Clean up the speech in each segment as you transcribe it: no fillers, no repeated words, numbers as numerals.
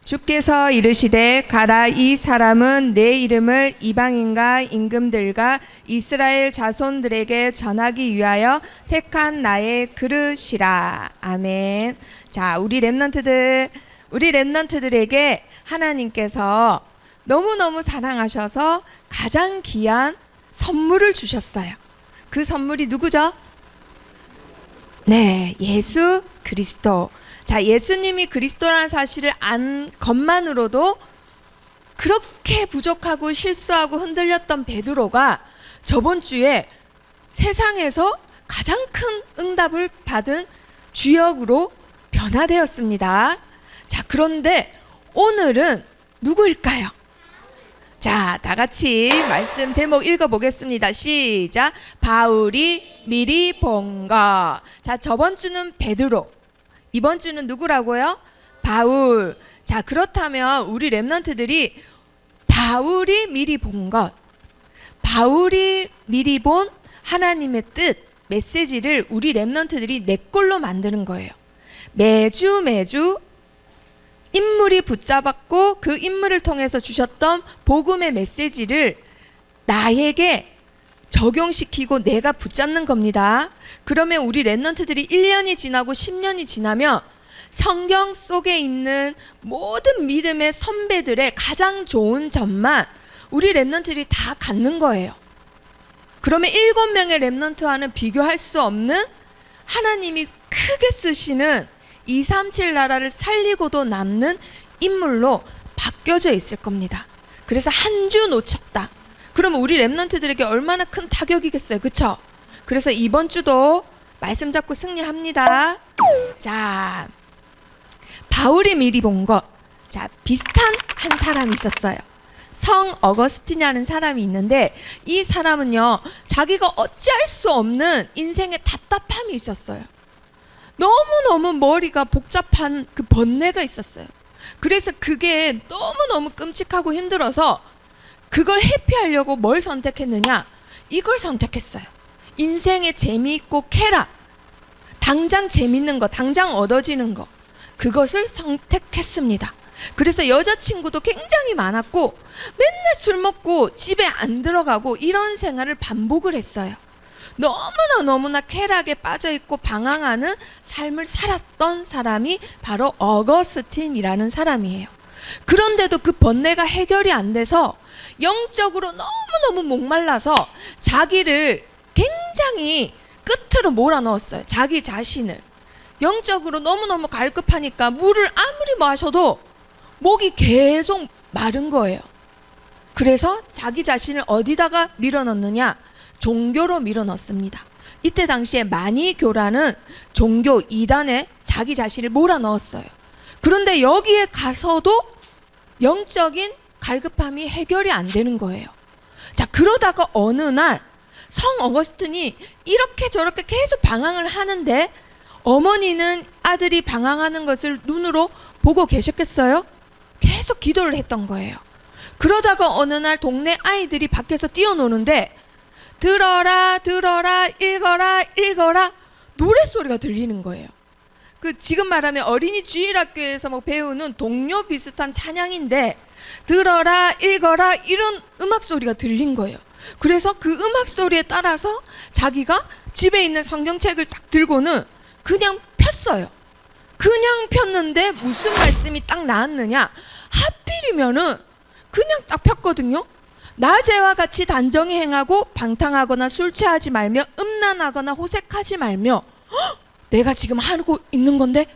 주께서 이르시되 가라, 이 사람은 내 이름을 이방인과 임금들과 이스라엘 자손들에게 전하기 위하여 택한 나의 그릇이라. 아멘. 자, 우리 렘넌트들에게 하나님께서 너무너무 사랑하셔서 가장 귀한 선물을 주셨어요. 그 선물이 누구죠? 네, 예수 그리스도. 자, 예수님이 그리스도라는 사실을 안 것만으로도 그렇게 부족하고 실수하고 흔들렸던 베드로가 저번 주에 세상에서 가장 큰 응답을 받은 주역으로 변화되었습니다. 자, 그런데 오늘은 누구일까요? 자, 다 같이 말씀 제목 읽어보겠습니다. 시작. 바울이 미리 본 것. 자, 저번 주는 베드로, 이번 주는 누구라고요? 바울. 자, 그렇다면 우리 렘넌트들이 바울이 미리 본 것, 바울이 미리 본 하나님의 뜻, 메시지를 우리 렘넌트들이 내 걸로 만드는 거예요. 매주 인물이 붙잡았고 그 인물을 통해서 주셨던 복음의 메시지를 나에게 적용시키고 내가 붙잡는 겁니다. 그러면 우리 렘넌트들이 1년이 지나고 10년이 지나면 성경 속에 있는 모든 믿음의 선배들의 가장 좋은 점만 우리 렘넌트들이 다 갖는 거예요. 그러면 7명의 렘넌트와는 비교할 수 없는 하나님이 크게 쓰시는 237 나라를 살리고도 남는 인물로 바뀌어져 있을 겁니다. 그래서 한 주 놓쳤다. 그러면 우리 렘넌트들에게 얼마나 큰 타격이겠어요. 그쵸? 그래서 이번 주도 말씀 잡고 승리합니다. 자, 바울이 미리 본 것. 자, 비슷한 한 사람이 있었어요. 성 어거스틴이라는 사람이 있는데 이 사람은요, 자기가 어찌할 수 없는 인생의 답답함이 있었어요. 너무너무 머리가 복잡한 그 번뇌가 있었어요. 그래서 그게 너무너무 끔찍하고 힘들어서 그걸 회피하려고 뭘 선택했느냐? 이걸 선택했어요. 인생의 재미있고 쾌락, 당장 재밌는 거, 당장 얻어지는 거, 그것을 선택했습니다. 그래서 여자친구도 굉장히 많았고 맨날 술 먹고 집에 안 들어가고 이런 생활을 반복을 했어요. 너무나 쾌락에 빠져있고 방황하는 삶을 살았던 사람이 바로 어거스틴이라는 사람이에요. 그런데도 그 번뇌가 해결이 안 돼서 영적으로 너무너무 목말라서 자기를 굉장히 끝으로 몰아넣었어요. 자기 자신을. 영적으로 너무너무 갈급하니까 물을 아무리 마셔도 목이 계속 마른 거예요. 그래서 자기 자신을 어디다가 밀어넣느냐? 종교로 밀어넣습니다. 이때 당시에 마니교라는 종교 이단에 자기 자신을 몰아넣었어요. 그런데 여기에 가서도 영적인 갈급함이 해결이 안 되는 거예요. 자, 그러다가 어느 날 성 어거스틴이 이렇게 저렇게 계속 방황을 하는데 어머니는 아들이 방황하는 것을 눈으로 보고 계셨겠어요? 계속 기도를 했던 거예요. 그러다가 어느 날 동네 아이들이 밖에서 뛰어노는데 들어라 읽어라 노랫소리가 들리는 거예요. 그 지금 말하면 어린이 주일학교에서 뭐 배우는 동요 비슷한 찬양인데 들어라 읽어라 이런 음악 소리가 들린 거예요. 그래서 그 음악 소리에 따라서 자기가 집에 있는 성경책을 딱 들고는 그냥 폈어요. 그냥 폈는데 무슨 말씀이 딱 나왔느냐? 하필이면은 그냥 딱 폈거든요. 낮에와 같이 단정히 행하고 방탕하거나 술 취하지 말며 음란하거나 호색하지 말며, 내가 지금 하고 있는 건데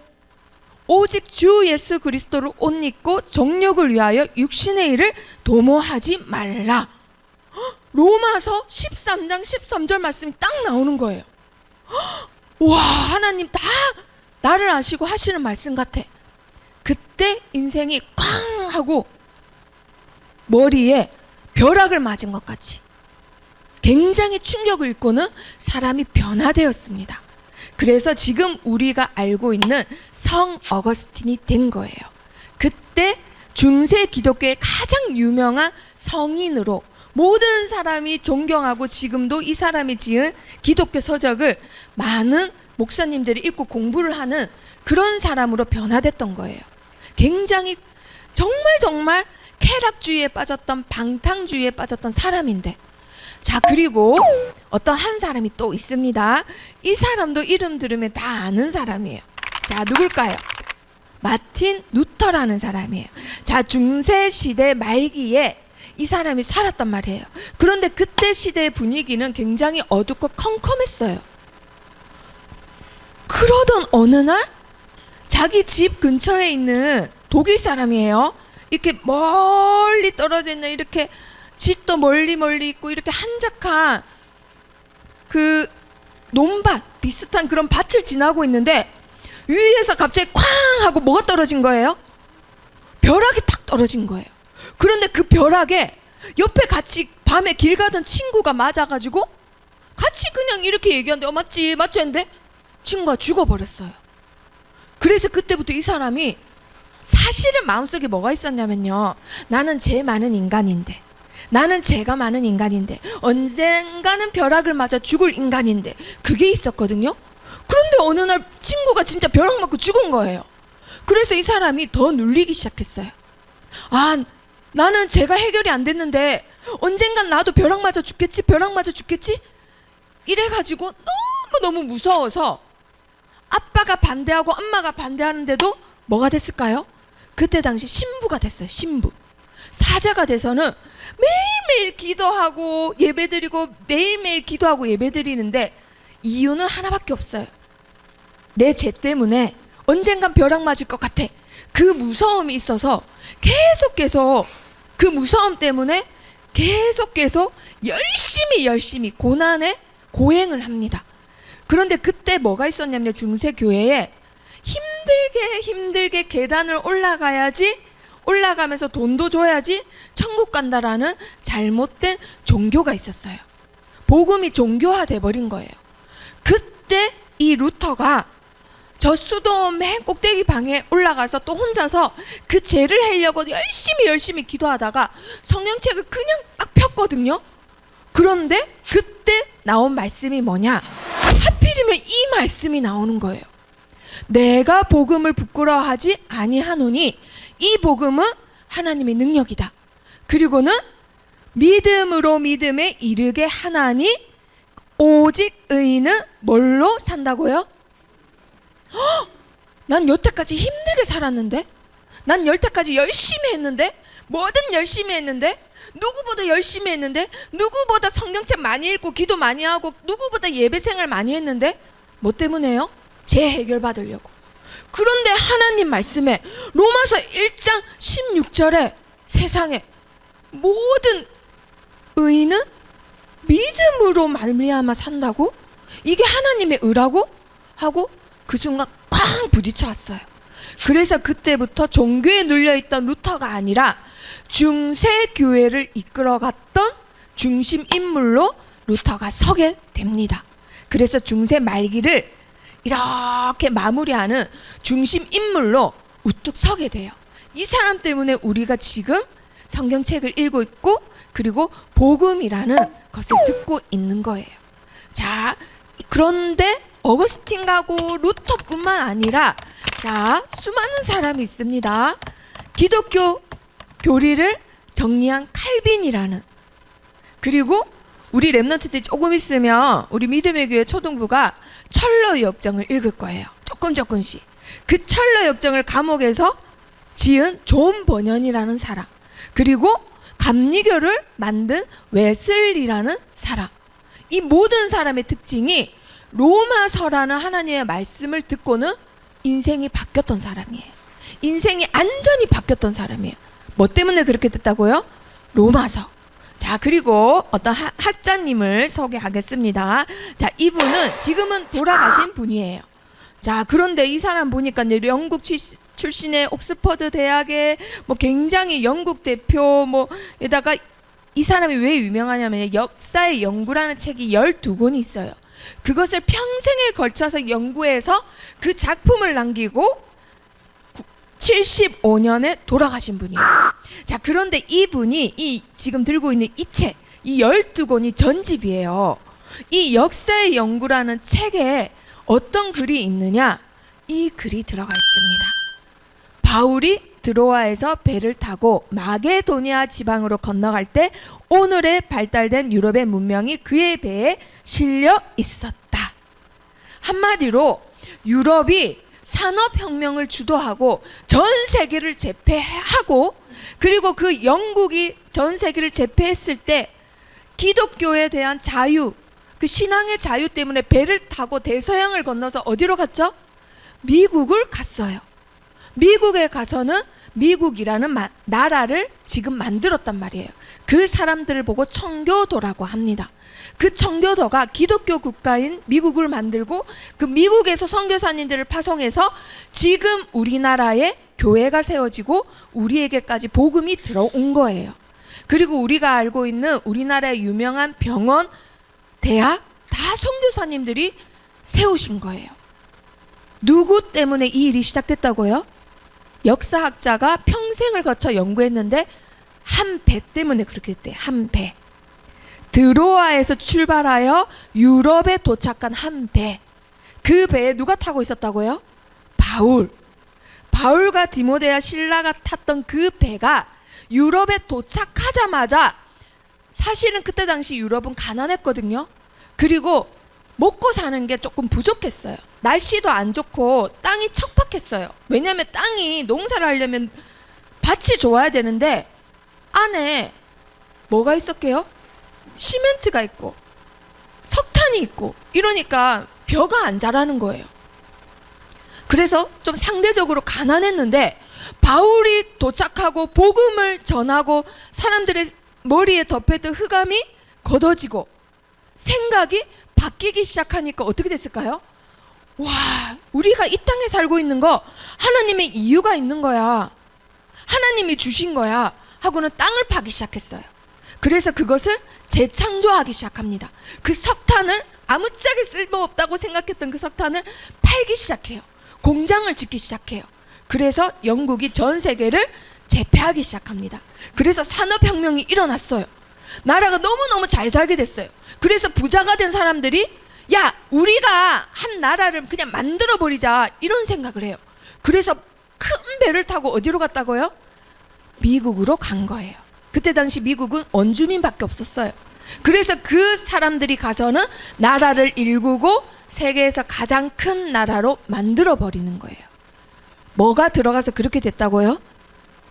오직 주 예수 그리스도를 옷 입고 정욕을 위하여 육신의 일을 도모하지 말라. 로마서 13장 13절 말씀이 딱 나오는 거예요. 와, 하나님 다 나를 아시고 하시는 말씀 같아. 그때 인생이 쾅 하고 머리에 벼락을 맞은 것 같이 굉장히 충격을 입고는 사람이 변화되었습니다. 그래서 지금 우리가 알고 있는 성 어거스틴이 된 거예요. 그때 중세 기독교의 가장 유명한 성인으로 모든 사람이 존경하고 지금도 이 사람이 지은 기독교 서적을 많은 목사님들이 읽고 공부를 하는 그런 사람으로 변화됐던 거예요. 굉장히 정말 쾌락주의에 빠졌던, 방탕주의에 빠졌던 사람인데, 자, 그리고 어떤 한 사람이 또 있습니다. 이 사람도 이름 들으면 다 아는 사람이에요. 자, 누굴까요? 마틴 루터라는 사람이에요. 자, 중세 시대 말기에 이 사람이 살았단 말이에요. 그런데 그때 시대의 분위기는 굉장히 어둡고 컴컴했어요. 그러던 어느 날 자기 집 근처에 있는 독일 사람이에요. 이렇게 멀리 떨어져 있는, 이렇게 집도 멀리 있고 이렇게 한적한 그 논밭 비슷한 그런 밭을 지나고 있는데 위에서 갑자기 쾅 하고 뭐가 떨어진 거예요? 벼락이 탁 떨어진 거예요. 그런데 그 벼락에 옆에 같이 밤에 길 가던 친구가 맞아가지고 같이 그냥 이렇게 얘기하는데 맞지 했는데 친구가 죽어버렸어요. 그래서 그때부터 이 사람이 사실은 마음속에 뭐가 있었냐면요, 나는 죄 많은 인간인데, 나는 죄가 많은 인간인데, 언젠가는 벼락을 맞아 죽을 인간인데, 그게 있었거든요. 그런데 어느 날 친구가 진짜 벼락 맞고 죽은 거예요. 그래서 이 사람이 더 눌리기 시작했어요. 아, 나는 죄가 해결이 안 됐는데 언젠간 나도 벼락 맞아 죽겠지, 이래가지고 너무 무서워서 아빠가 반대하고 엄마가 반대하는데도 뭐가 됐을까요? 그때 당시 신부가 됐어요. 신부. 사자가 돼서는 매일매일 기도하고 예배드리고, 매일매일 기도하고 예배드리는데 이유는 하나밖에 없어요. 내 죄 때문에 언젠간 벼락 맞을 것 같아. 그 무서움이 있어서 계속 그 무서움 때문에 계속 열심히 고난에 고행을 합니다. 그런데 그때 뭐가 있었냐면 중세 교회에 힘들게 계단을 올라가면서 돈도 줘야지 천국 간다라는 잘못된 종교가 있었어요. 복음이 종교화돼 버린 거예요. 그때 이 루터가 저 수도 맨 꼭대기 방에 올라가서 또 혼자서 그 죄를 하려고 열심히 기도하다가 성경책을 그냥 딱 폈거든요. 그런데 그때 나온 말씀이 뭐냐? 하필이면 이 말씀이 나오는 거예요. 내가 복음을 부끄러워하지 아니하노니 이 복음은 하나님의 능력이다. 그리고는 믿음으로 믿음에 이르게 하나니 오직 의인은 뭘로 산다고요? 난 여태까지 힘들게 살았는데, 난 여태까지 열심히 했는데, 뭐든 열심히 했는데, 누구보다 열심히 했는데, 누구보다 성경책 많이 읽고 기도 많이 하고, 누구보다 예배 생활 많이 했는데, 뭐 때문에요? 죄 해결 받으려고. 그런데 하나님 말씀에 로마서 1장 16절에 세상에 모든 의인은 믿음으로 말미암아 산다고? 이게 하나님의 의라고? 하고 그 순간 쾅 부딪혀 왔어요. 그래서 그때부터 종교에 눌려있던 루터가 아니라 중세 교회를 이끌어갔던 중심 인물로 루터가 서게 됩니다. 그래서 중세 말기를 이렇게 마무리하는 중심 인물로 우뚝 서게 돼요. 이 사람 때문에 우리가 지금 성경책을 읽고 있고, 그리고 복음이라는 것을 듣고 있는 거예요. 자, 그런데 어거스틴하고 루터뿐만 아니라 자, 수많은 사람이 있습니다. 기독교 교리를 정리한 칼빈이라는, 그리고 우리 랩런트들이 조금 있으면 우리 믿음의 교회 초등부가 철러 역정을 읽을 거예요. 조금씩. 그 철러 역정을 감옥에서 지은 존 버년이라는 사람, 그리고 감리교를 만든 웨슬리라는 사람, 이 모든 사람의 특징이 로마서라는 하나님의 말씀을 듣고는 인생이 바뀌었던 사람이에요. 인생이 완전히 바뀌었던 사람이에요. 뭐 때문에 그렇게 됐다고요? 로마서. 자, 그리고 어떤 학자님을 소개하겠습니다. 자, 이분은 지금은 돌아가신 분이에요. 자, 그런데 이 사람 보니까 이제 영국 출신의 옥스퍼드 대학의 뭐 굉장히 영국 대표 뭐에다가, 이 사람이 왜 유명하냐면 역사의 연구라는 책이 12권이 있어요. 그것을 평생에 걸쳐서 연구해서 그 작품을 남기고 75년에 돌아가신 분이에요. 자, 그런데 이분이 이 지금 들고 있는 이 책, 이 12권이 전집이에요. 이 역사의 연구라는 책에 어떤 글이 있느냐? 이 글이 들어가 있습니다. 바울이 드로아에서 배를 타고 마게도니아 지방으로 건너갈 때 오늘의 발달된 유럽의 문명이 그의 배에 실려 있었다. 한마디로 유럽이 산업혁명을 주도하고 전 세계를 제패하고, 그리고 그 영국이 전 세계를 제패했을 때 기독교에 대한 자유, 그 신앙의 자유 때문에 배를 타고 대서양을 건너서 어디로 갔죠? 미국을 갔어요. 미국에 가서는 미국이라는 나라를 지금 만들었단 말이에요. 그 사람들을 보고 청교도라고 합니다. 그 청교도가 기독교 국가인 미국을 만들고 그 미국에서 선교사님들을 파송해서 지금 우리나라에 교회가 세워지고 우리에게까지 복음이 들어온 거예요. 그리고 우리가 알고 있는 우리나라의 유명한 병원, 대학 다 선교사님들이 세우신 거예요. 누구 때문에 이 일이 시작됐다고요? 역사학자가 평생을 거쳐 연구했는데 한 배 때문에 그렇게 됐대요. 한 배. 드로아에서 출발하여 유럽에 도착한 한 배. 그 배에 누가 타고 있었다고요? 바울. 바울과 디모데와 실라가 탔던 그 배가 유럽에 도착하자마자, 사실은 그때 당시 유럽은 가난했거든요. 그리고 먹고 사는 게 조금 부족했어요. 날씨도 안 좋고 땅이 척박했어요. 왜냐하면 땅이 농사를 하려면 밭이 좋아야 되는데 안에 뭐가 있었게요? 시멘트가 있고 석탄이 있고 이러니까 벼가 안 자라는 거예요. 그래서 좀 상대적으로 가난했는데 바울이 도착하고 복음을 전하고 사람들의 머리에 덮였던 흑암이 걷어지고 생각이 바뀌기 시작하니까 어떻게 됐을까요? 와, 우리가 이 땅에 살고 있는 거 하나님의 이유가 있는 거야. 하나님이 주신 거야 하고는 땅을 파기 시작했어요. 그래서 그것을 재창조하기 시작합니다. 그 석탄을, 아무짝에 쓸모없다고 생각했던 그 석탄을 팔기 시작해요. 공장을 짓기 시작해요. 그래서 영국이 전 세계를 제패하기 시작합니다. 그래서 산업혁명이 일어났어요. 나라가 너무너무 잘 살게 됐어요. 그래서 부자가 된 사람들이 야, 우리가 한 나라를 그냥 만들어버리자 이런 생각을 해요. 그래서 큰 배를 타고 어디로 갔다고요? 미국으로 간 거예요. 그때 당시 미국은 원주민밖에 없었어요. 그래서 그 사람들이 가서는 나라를 일구고 세계에서 가장 큰 나라로 만들어버리는 거예요. 뭐가 들어가서 그렇게 됐다고요?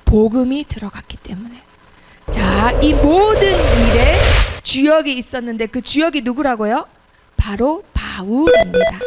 복음이 들어갔기 때문에. 자, 이 모든 일에 주역이 있었는데 그 주역이 누구라고요? 바로 바울입니다.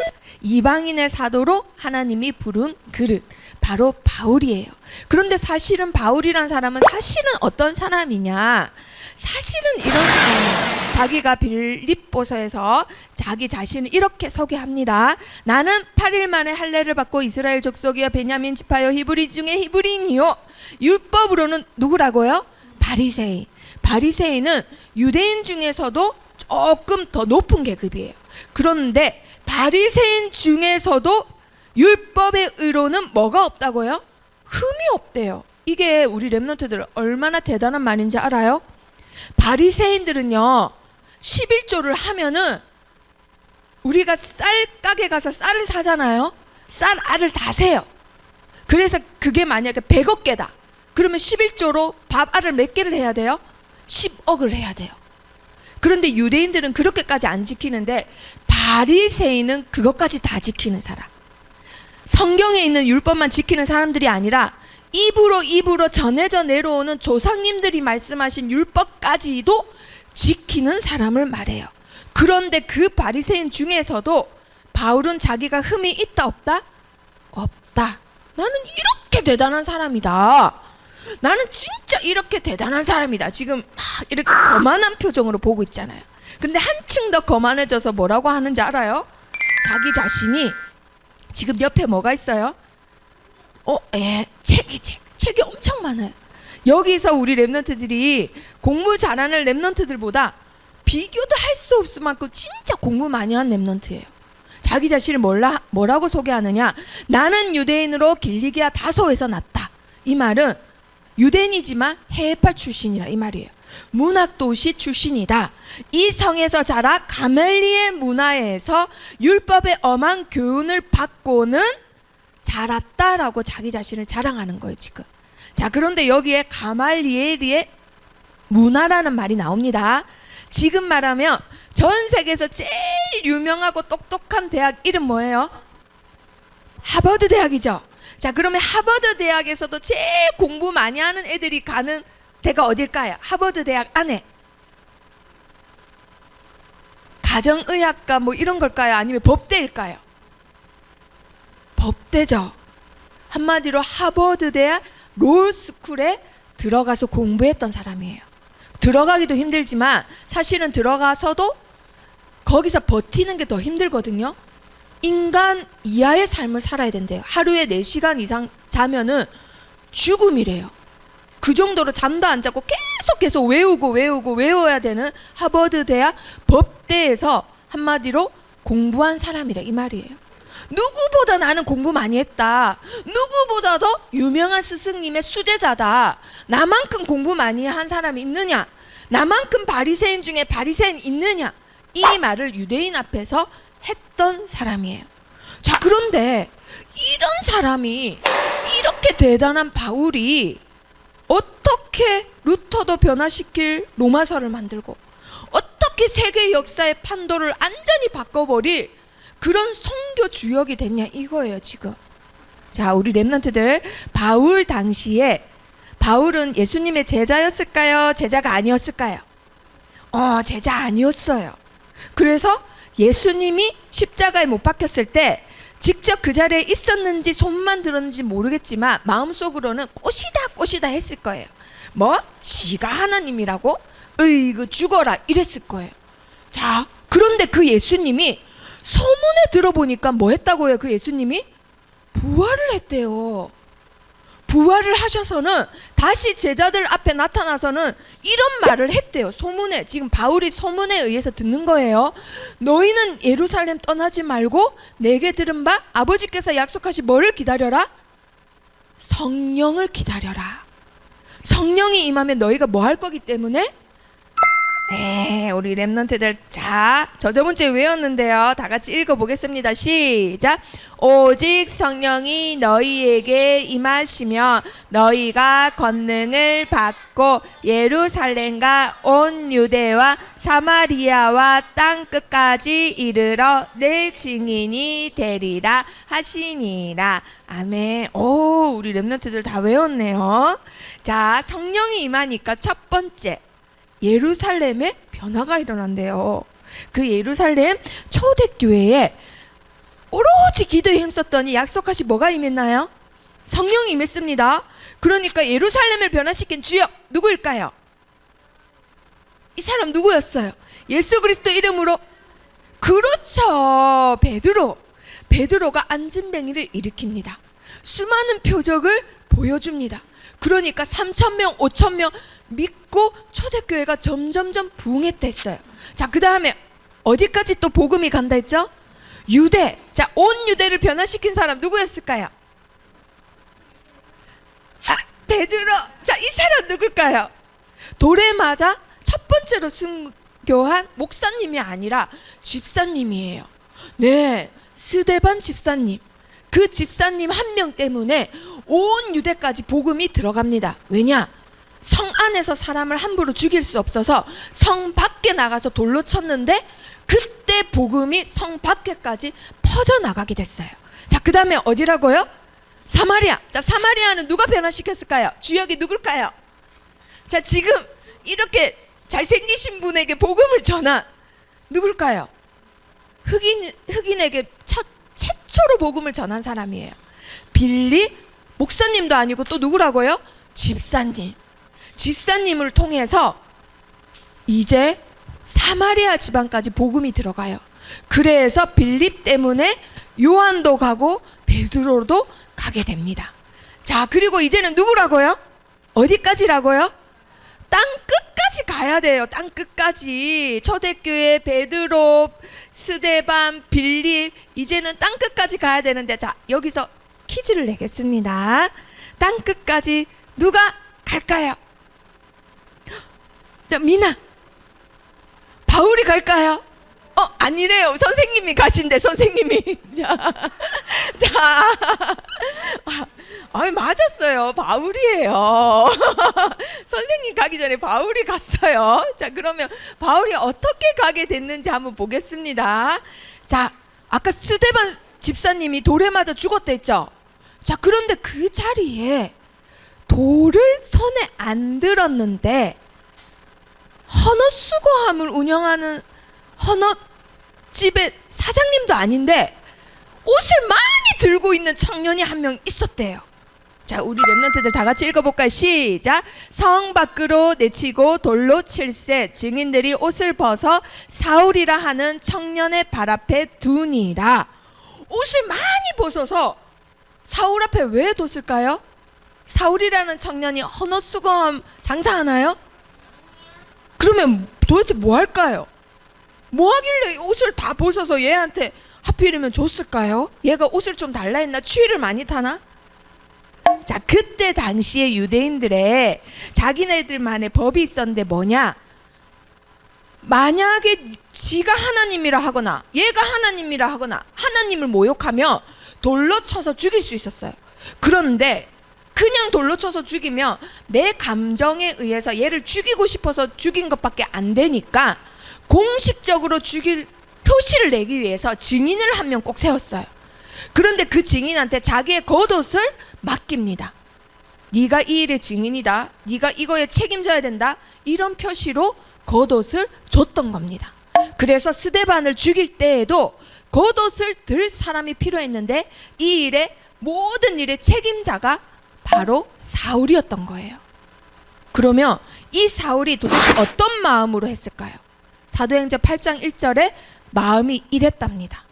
이방인의 사도로 하나님이 부른 그릇, 바로 바울이에요. 그런데 사실은 바울이란 사람은 사실은 어떤 사람이냐? 사실은 이런 사람이에요. 자기가 빌립보서에서 자기 자신을 이렇게 소개합니다. 나는 8일 만에 할례를 받고 이스라엘 족속이여 베냐민 지파여 히브리 중에 히브리인이요. 율법으로는 누구라고요? 바리새인. 바리새인은 유대인 중에서도 조금 더 높은 계급이에요. 그런데 바리새인 중에서도 율법의 의로는 뭐가 없다고요? 흠이 없대요. 이게 우리 렘넌트들 얼마나 대단한 말인지 알아요? 바리새인들은요 11조를 하면은 우리가 쌀 가게 가서 쌀을 사잖아요. 쌀 알을 다 세요. 그래서 그게 만약에 100억 개다 그러면 11조로 밥 알을 몇 개를 해야 돼요? 10억을 해야 돼요. 그런데 유대인들은 그렇게까지 안 지키는데 바리새인은 그것까지 다 지키는 사람. 성경에 있는 율법만 지키는 사람들이 아니라 입으로 전해져 내려오는 조상님들이 말씀하신 율법까지도 지키는 사람을 말해요. 그런데 그 바리새인 중에서도 바울은 자기가 흠이 있다 없다? 없다. 나는 이렇게 대단한 사람이다. 나는 진짜 이렇게 대단한 사람이다. 지금 이렇게 거만한 표정으로 보고 있잖아요. 근데 한층 더 거만해져서 뭐라고 하는지 알아요? 자기 자신이 지금 옆에 뭐가 있어요? 책이 엄청 많아요. 여기서 우리 렘넌트들이 공부 잘하는 렘넌트들보다 비교도 할 수 없을 만큼 진짜 공부 많이 한 렘넌트예요. 자기 자신을 뭐라고 소개하느냐? 나는 유대인으로 길리기아 다소에서 났다. 이 말은 유대인이지만 해외파 출신이라 이 말이에요. 문학도시 출신이다. 이 성에서 자라 가멜리의 문화에서 율법의 엄한 교훈을 받고는 자랐다라고 자기 자신을 자랑하는 거예요. 지금 자, 그런데 여기에 가말리엘의 문화라는 말이 나옵니다. 지금 말하면 전 세계에서 제일 유명하고 똑똑한 대학 이름 뭐예요? 하버드 대학이죠. 자, 그러면 하버드 대학에서도 제일 공부 많이 하는 애들이 가는 데가 어딜까요? 하버드 대학 안에 가정의학과 뭐 이런 걸까요? 아니면 법대일까요? 법대죠. 한마디로 하버드 대학 로스쿨에 들어가서 공부했던 사람이에요. 들어가기도 힘들지만 사실은 들어가서도 거기서 버티는 게 더 힘들거든요. 인간 이하의 삶을 살아야 된대요. 하루에 4시간 이상 자면은 죽음이래요. 그 정도로 잠도 안 자고 계속 외워야 되는 하버드 대학 법대에서 한마디로 공부한 사람이래, 이 말이에요. 누구보다 나는 공부 많이 했다. 누구보다 더 유명한 스승님의 수제자다. 나만큼 공부 많이 한 사람이 있느냐? 나만큼 바리새인 중에 바리새인 있느냐? 이 말을 유대인 앞에서 했던 사람이에요. 자, 그런데 이런 사람이, 이렇게 대단한 바울이 어떻게 루터도 변화시킬 로마서를 만들고 어떻게 세계 역사의 판도를 완전히 바꿔버릴 그런 선교 주역이 됐냐 이거예요 지금. 자, 우리 렘넌트들, 바울 당시에 바울은 예수님의 제자였을까요? 제자가 아니었을까요? 제자 아니었어요. 그래서 예수님이 십자가에 못 박혔을 때 직접 그 자리에 있었는지 손만 들었는지 모르겠지만 마음속으로는 꼬시다 했을 거예요. 뭐? 지가 하나님이라고? 으이그 죽어라 이랬을 거예요. 자, 그런데 그 예수님이 소문에 들어보니까 뭐 했다고요? 그 예수님이 부활을 했대요. 부활을 하셔서는 다시 제자들 앞에 나타나서는 이런 말을 했대요. 소문에, 지금 바울이 소문에 의해서 듣는 거예요. 너희는 예루살렘 떠나지 말고 내게 들은 바 아버지께서 약속하신 뭐를 기다려라? 성령을 기다려라. 성령이 임하면 너희가 뭐 할 거기 때문에? 우리 렘넌트들, 자, 저번 주에 외웠는데요. 다 같이 읽어보겠습니다. 시작. 오직 성령이 너희에게 임하시면 너희가 권능을 받고 예루살렘과 온 유대와 사마리아와 땅 끝까지 이르러 내 증인이 되리라 하시니라. 아멘. 오, 우리 렘넌트들 다 외웠네요. 자, 성령이 임하니까 첫 번째, 예루살렘에 변화가 일어난대요. 그 예루살렘 초대교회에 오로지 기도에 힘썼더니 약속하신 뭐가 임했나요? 성령이 임했습니다. 그러니까 예루살렘을 변화시킨 주역 누구일까요? 이 사람 누구였어요? 예수 그리스도 이름으로, 그렇죠, 베드로가 안진뱅이를 일으킵니다. 수많은 표적을 보여줍니다. 그러니까 3,000명 5,000명 믿고 초대교회가 점점점 부흥했댔어요. 자, 그 다음에 어디까지 또 복음이 간다 했죠? 유대. 자, 온 유대를 변화시킨 사람 누구였을까요? 베드로. 자, 이 사람 누굴까요? 돌에 맞아 첫 번째로 순교한 목사님이 아니라 집사님이에요. 네, 스데반 집사님. 그 집사님 한 명 때문에 온 유대까지 복음이 들어갑니다. 왜냐? 성 안에서 사람을 함부로 죽일 수 없어서 성 밖에 나가서 돌로 쳤는데 그때 복음이 성 밖에까지 퍼져나가게 됐어요. 자, 그 다음에 어디라고요? 사마리아. 자, 사마리아는 누가 변화시켰을까요? 주역이 누굴까요? 자, 지금 이렇게 잘생기신 분에게 복음을 전한 누굴까요? 흑인에게 최초로 복음을 전한 사람이에요. 빌립. 목사님도 아니고 또 누구라고요? 집사님. 집사님을 통해서 이제 사마리아 지방까지 복음이 들어가요. 그래서 빌립 때문에 요한도 가고 베드로도 가게 됩니다. 자, 그리고 이제는 누구라고요? 어디까지라고요? 땅 끝까지 가야 돼요. 땅 끝까지. 초대교회, 베드로, 스데반, 빌립, 이제는 땅 끝까지 가야 되는데, 자, 여기서 퀴즈를 내겠습니다. 땅 끝까지 누가 갈까요? 자, 미나, 바울이 갈까요? 아니래요. 선생님이 가신대, 선생님이. 자, 아니 맞았어요. 바울이에요. 선생님 가기 전에 바울이 갔어요. 자, 그러면 바울이 어떻게 가게 됐는지 한번 보겠습니다. 자, 아까 스데반 집사님이 돌에 맞아 죽었다 했죠. 자, 그런데 그 자리에 돌을 손에 안 들었는데 헌옷수거함을 운영하는 헌옷집의 사장님도 아닌데 옷을 많이 들고 있는 청년이 한 명 있었대요. 자, 우리 랩런트들 다 같이 읽어볼까요? 시작. 성 밖으로 내치고 돌로 칠세 증인들이 옷을 벗어 사울이라 하는 청년의 발 앞에 두니라. 옷을 많이 벗어서 사울 앞에 왜 뒀을까요? 사울이라는 청년이 헌옷수거함 장사하나요? 그러면 도대체 뭐 할까요? 뭐 하길래 옷을 다 벗어서 얘한테 하필이면 줬을까요? 얘가 옷을 좀 달라 했나? 추위를 많이 타나? 자, 그때 당시에 유대인들의 자기네들만의 법이 있었는데 뭐냐? 만약에 지가 하나님이라 하거나 얘가 하나님이라 하거나 하나님을 모욕하면 돌로 쳐서 죽일 수 있었어요. 그런데 그냥 돌로 쳐서 죽이면 내 감정에 의해서 얘를 죽이고 싶어서 죽인 것밖에 안 되니까 공식적으로 죽일 표시를 내기 위해서 증인을 한 명 꼭 세웠어요. 그런데 그 증인한테 자기의 겉옷을 맡깁니다. 네가 이 일의 증인이다. 네가 이거에 책임져야 된다. 이런 표시로 겉옷을 줬던 겁니다. 그래서 스데반을 죽일 때에도 겉옷을 들 사람이 필요했는데 이 일의 모든 일의 책임자가 바로 사울이었던 거예요. 그러면 이 사울이 도대체 어떤 마음으로 했을까요? 사도행전 8장 1절에 마음이 이랬답니다.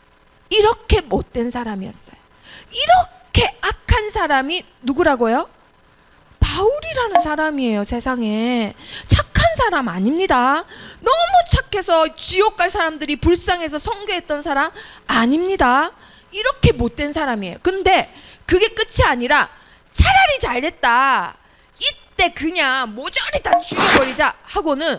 이렇게 못된 사람이었어요. 이렇게 악한 사람이 누구라고요? 바울이라는 사람이에요. 세상에 착한 사람 아닙니다. 너무 착해서 지옥 갈 사람들이 불쌍해서 선교했던 사람 아닙니다. 이렇게 못된 사람이에요. 근데 그게 끝이 아니라 차라리 잘됐다, 이때 그냥 모조리 다 죽여버리자 하고는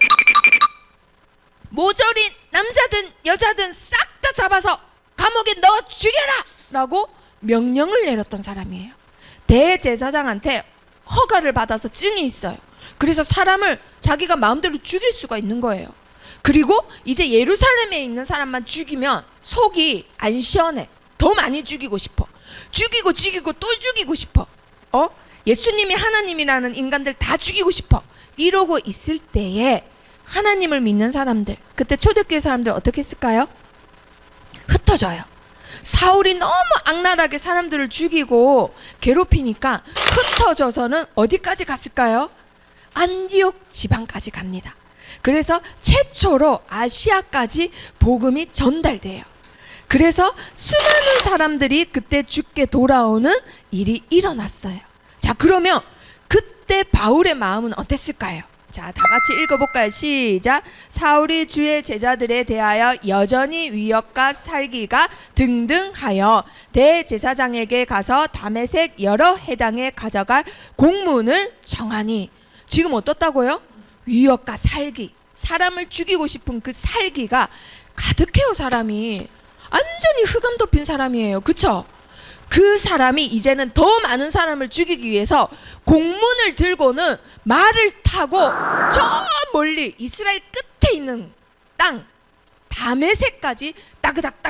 모조리 남자든 여자든 싹 다 잡아서 감옥에 넣어 죽여라 라고 명령을 내렸던 사람이에요. 대제사장한테 허가를 받아서 증이 있어요. 그래서 사람을 자기가 마음대로 죽일 수가 있는 거예요. 그리고 이제 예루살렘에 있는 사람만 죽이면 속이 안 시원해. 더 많이 죽이고 싶어. 죽이고 또 죽이고 싶어. 예수님이 하나님이라는 인간들 다 죽이고 싶어. 이러고 있을 때에 하나님을 믿는 사람들, 그때 초대교회 사람들 어떻게 했을까요? 흩어져요. 사울이 너무 악랄하게 사람들을 죽이고 괴롭히니까 흩어져서는 어디까지 갔을까요? 안디옥 지방까지 갑니다. 그래서 최초로 아시아까지 복음이 전달돼요. 그래서 수많은 사람들이 그때 죽게 돌아오는 일이 일어났어요. 자, 그러면 그때 바울의 마음은 어땠을까요? 자, 다 같이 읽어볼까요? 시작. 사울이 주의 제자들에 대하여 여전히 위협과 살기가 등등하여 대제사장에게 가서 다메섹 여러 해당에 가져갈 공문을 정하니. 지금 어떻다고요? 위협과 살기, 사람을 죽이고 싶은 그 살기가 가득해요. 사람이 완전히 흑암 덮인 사람이에요. 그쵸? 그 사람이 이제는 더 많은 사람을 죽이기 위해서 공문을 들고는 말을 타고 저 멀리 이스라엘 끝에 있는 땅 다메섹까지 따그닥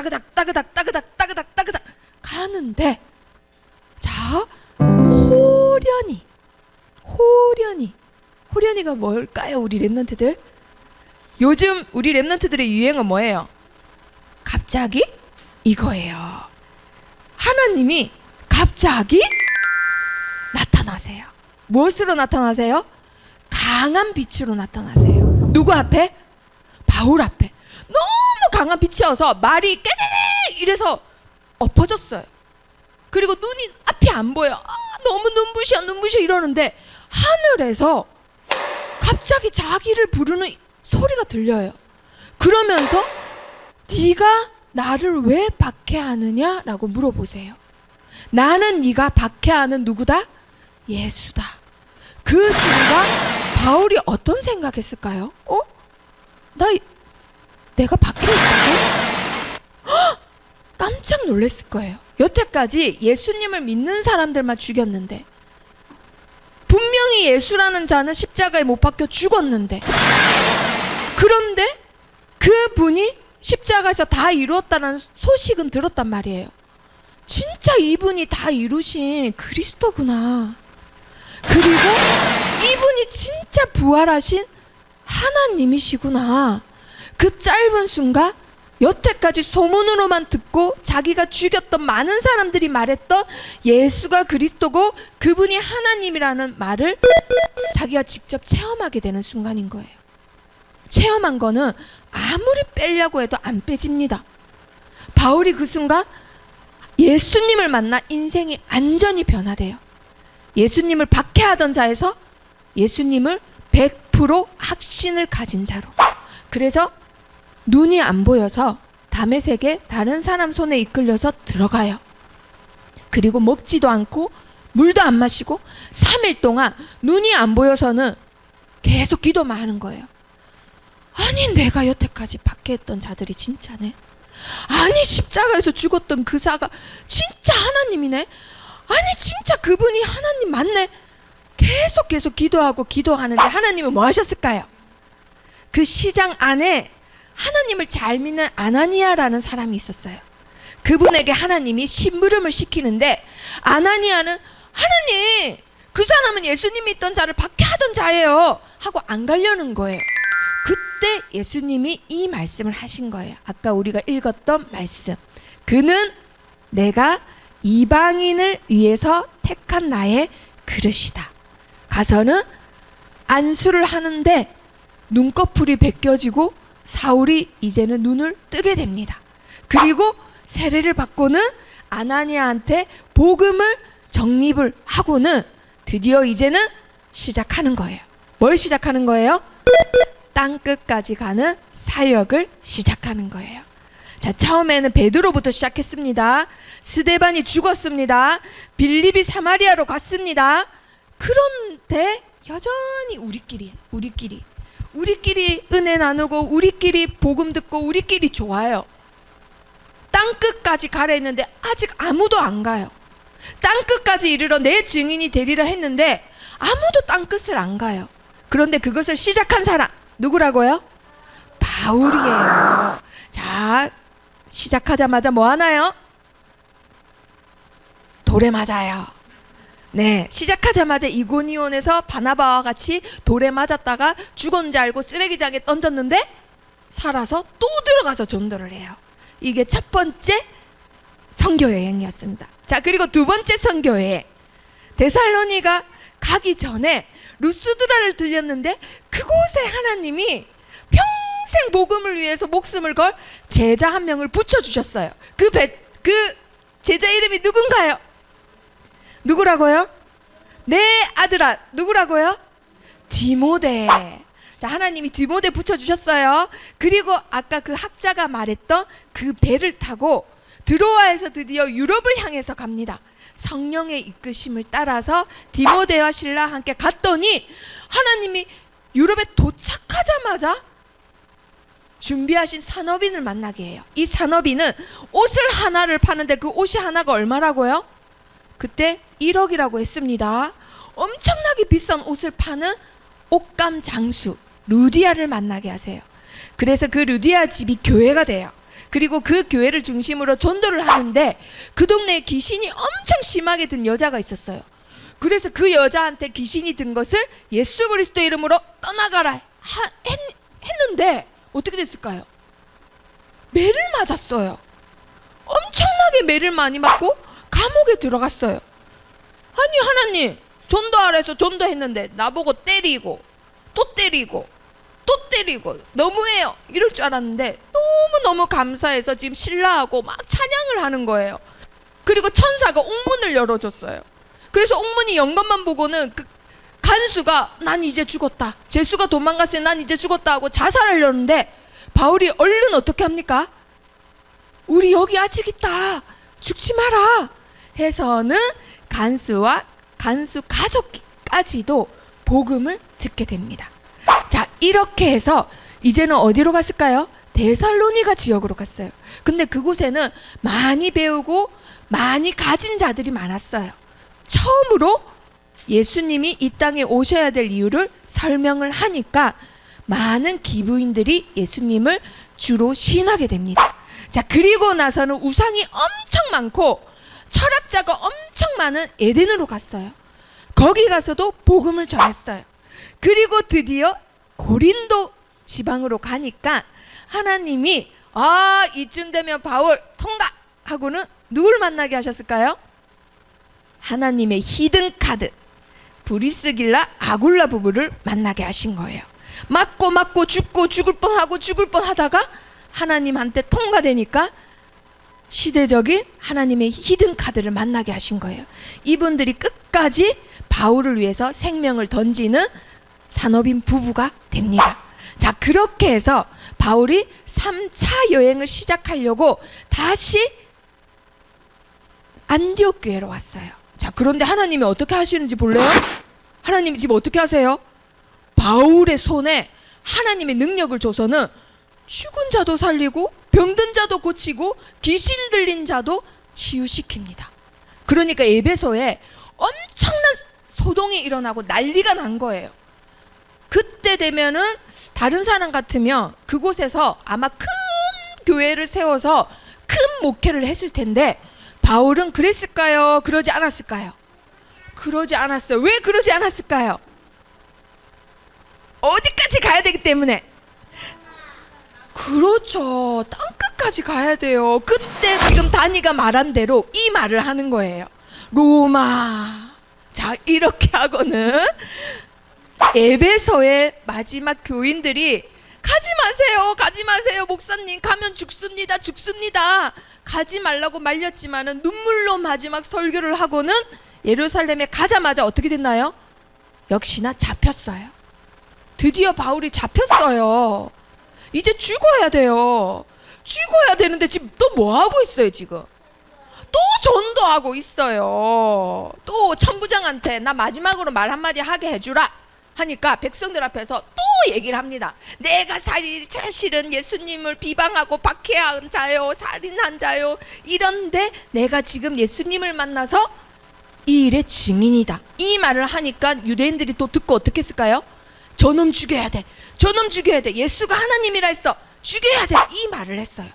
가는데, 자, 호련이가 뭘까요? 우리 랩런트들 요즘 우리 랩런트들의 유행은 뭐예요? 갑자기 이거예요. 하나님이 갑자기 나타나세요. 무엇으로 나타나세요? 강한 빛으로 나타나세요. 누구 앞에? 바울 앞에. 너무 강한 빛이어서 말이 깨르르 이래서 엎어졌어요. 그리고 눈이 앞이 안 보여. 너무 눈부셔 이러는데 하늘에서 갑자기 자기를 부르는 소리가 들려요. 그러면서 네가 나를 왜 박해하느냐라고 물어보세요. 나는 네가 박해하는 누구다? 예수다. 그 순간 바울이 어떤 생각했을까요? 내가 박해했다고? 깜짝 놀랐을 거예요. 여태까지 예수님을 믿는 사람들만 죽였는데, 분명히 예수라는 자는 십자가에 못 박혀 죽었는데, 그런데 그분이 십자가에서 다 이루었다는 소식은 들었단 말이에요. 진짜 이분이 다 이루신 그리스도구나. 그리고 이분이 진짜 부활하신 하나님이시구나. 그 짧은 순간 여태까지 소문으로만 듣고 자기가 죽였던 많은 사람들이 말했던 예수가 그리스도고 그분이 하나님이라는 말을 자기가 직접 체험하게 되는 순간인 거예요. 체험한 거는 아무리 빼려고 해도 안 빼집니다. 바울이 그 순간 예수님을 만나 인생이 완전히 변화돼요. 예수님을 박해하던 자에서 예수님을 100% 확신을 가진 자로. 그래서 눈이 안 보여서 다메섹에 다른 사람 손에 이끌려서 들어가요. 그리고 먹지도 않고 물도 안 마시고 3일 동안 눈이 안 보여서는 계속 기도만 하는 거예요. 아니, 내가 여태까지 박해했던 자들이 진짜네. 아니, 십자가에서 죽었던 그 자가 진짜 하나님이네. 아니, 진짜 그분이 하나님 맞네. 계속 기도하고 기도하는데 하나님은 뭐 하셨을까요? 그 시장 안에 하나님을 잘 믿는 아나니아라는 사람이 있었어요. 그분에게 하나님이 심부름을 시키는데, 아나니아는 하나님, 그 사람은 예수님이 있던 자를 박해하던 자예요 하고 안 가려는 거예요. 그때 예수님이 이 말씀을 하신 거예요. 아까 우리가 읽었던 말씀. 그는 내가 이방인을 위해서 택한 나의 그릇이다. 가서는 안수를 하는데 눈꺼풀이 벗겨지고 사울이 이제는 눈을 뜨게 됩니다. 그리고 세례를 받고는 아나니아한테 복음을 정립을 하고는 드디어 이제는 시작하는 거예요. 뭘 시작하는 거예요? 땅끝까지 가는 사역을 시작하는 거예요. 자, 처음에는 베드로부터 시작했습니다. 스데반이 죽었습니다. 빌립이 사마리아로 갔습니다. 그런데 여전히 우리끼리 은혜 나누고 우리끼리 복음 듣고 우리끼리 좋아요. 땅끝까지 가려 했는데 아직 아무도 안 가요. 땅끝까지 이르러 내 증인이 되리라 했는데 아무도 땅끝을 안 가요. 그런데 그것을 시작한 사람 누구라고요? 바울이에요. 자, 시작하자마자 뭐 하나요? 돌에 맞아요. 네, 시작하자마자 이고니온에서 바나바와 같이 돌에 맞았다가 죽은 줄 알고 쓰레기장에 던졌는데 살아서 또 들어가서 전도를 해요. 이게 첫 번째 선교 여행이었습니다. 자, 그리고 두 번째 선교 여행, 데살로니가 가기 전에 루스드라를 들렸는데 그곳에 하나님이 평생 복음을 위해서 목숨을 걸 제자 한 명을 붙여주셨어요. 그 제자 이름이 누군가요? 누구라고요? 내 아들아, 누구라고요? 디모데. 자, 하나님이 디모데 붙여주셨어요. 그리고 아까 그 학자가 말했던 그 배를 타고 드로아에서 드디어 유럽을 향해서 갑니다. 성령의 이끄심을 따라서 디모데와 실라 함께 갔더니 하나님이 유럽에 도착하자마자 준비하신 산업인을 만나게 해요. 이 산업인은 옷을 하나를 파는데 그 옷이 하나가 얼마라고요? 그때 1억이라고 했습니다. 엄청나게 비싼 옷을 파는 옷감 장수 루디아를 만나게 하세요. 그래서 그 루디아 집이 교회가 돼요. 그리고 그 교회를 중심으로 전도를 하는데 그 동네에 귀신이 엄청 심하게 든 여자가 있었어요. 그래서 그 여자한테 귀신이 든 것을 예수 그리스도 이름으로 떠나가라 했는데 어떻게 됐을까요? 매를 맞았어요. 엄청나게 매를 많이 맞고 감옥에 들어갔어요. 아니, 하나님, 전도하라 해서 전도했는데 나보고 때리고 또 때리고 또 때리고 너무해요 이럴 줄 알았는데 너무너무 감사해서 지금 신라하고 막 찬양을 하는 거예요. 그리고 천사가 옥문을 열어줬어요. 그래서 옥문이 연 것만 보고는 그 간수가 난 이제 죽었다, 제수가 도망갔으니 난 이제 죽었다 하고 자살하려는데 바울이 얼른 어떻게 합니까? 우리 여기 아직 있다, 죽지 마라 해서는 간수와 간수 가족까지도 복음을 듣게 됩니다. 자, 이렇게 해서 이제는 어디로 갔을까요? 데살로니가 지역으로 갔어요. 근데 그곳에는 많이 배우고 많이 가진 자들이 많았어요. 처음으로 예수님이 이 땅에 오셔야 될 이유를 설명을 하니까 많은 기부인들이 예수님을 주로 시인하게 됩니다. 자, 그리고 나서는 우상이 엄청 많고 철학자가 엄청 많은 에덴으로 갔어요. 거기 가서도 복음을 전했어요. 그리고 드디어 고린도 지방으로 가니까 하나님이 이쯤 되면 바울 통과 하고는 누굴 만나게 하셨을까요? 하나님의 히든카드 브리스길라 아굴라 부부를 만나게 하신 거예요. 맞고 죽고 죽을 뻔하다가 하나님한테 통과되니까 시대적인 하나님의 히든카드를 만나게 하신 거예요. 이분들이 끝까지 바울을 위해서 생명을 던지는 산업인 부부가 됩니다. 자, 그렇게 해서 바울이 3차 여행을 시작하려고 다시 안디옥 교회로 왔어요. 자, 그런데 하나님이 어떻게 하시는지 볼래요? 하나님이 지금 어떻게 하세요? 바울의 손에 하나님의 능력을 줘서는 죽은 자도 살리고 병든 자도 고치고 귀신 들린 자도 치유시킵니다. 그러니까 에베소에 엄청난 소동이 일어나고 난리가 난 거예요. 그때 되면은 다른 사람 같으면 그곳에서 아마 큰 교회를 세워서 큰 목회를 했을 텐데 바울은 그랬을까요? 그러지 않았을까요? 그러지 않았어요. 왜 그러지 않았을까요? 어디까지 가야 되기 때문에. 그렇죠. 땅끝까지 가야 돼요. 그때 지금 다니가 말한 대로 이 말을 하는 거예요. 로마. 자, 이렇게 하고는 에베소의 마지막 교인들이 가지 마세요 목사님, 가면 죽습니다 가지 말라고 말렸지만은 눈물로 마지막 설교를 하고는 예루살렘에 가자마자 어떻게 됐나요? 역시나 잡혔어요. 드디어 바울이 잡혔어요. 이제 죽어야 돼요. 죽어야 되는데 지금 또 뭐 하고 있어요? 지금 또 전도하고 있어요. 또 천부장한테 나 마지막으로 말 한마디 하게 해주라 하니까 백성들 앞에서 또 얘기를 합니다. 내가 사실은 예수님을 비방하고 박해한 자요, 살인한 자요, 이런데 내가 지금 예수님을 만나서 이 일의 증인이다. 이 말을 하니까 유대인들이 또 듣고 어떻게 했을까요? 저놈 죽여야 돼. 예수가 하나님이라 했어. 죽여야 돼. 이 말을 했어요.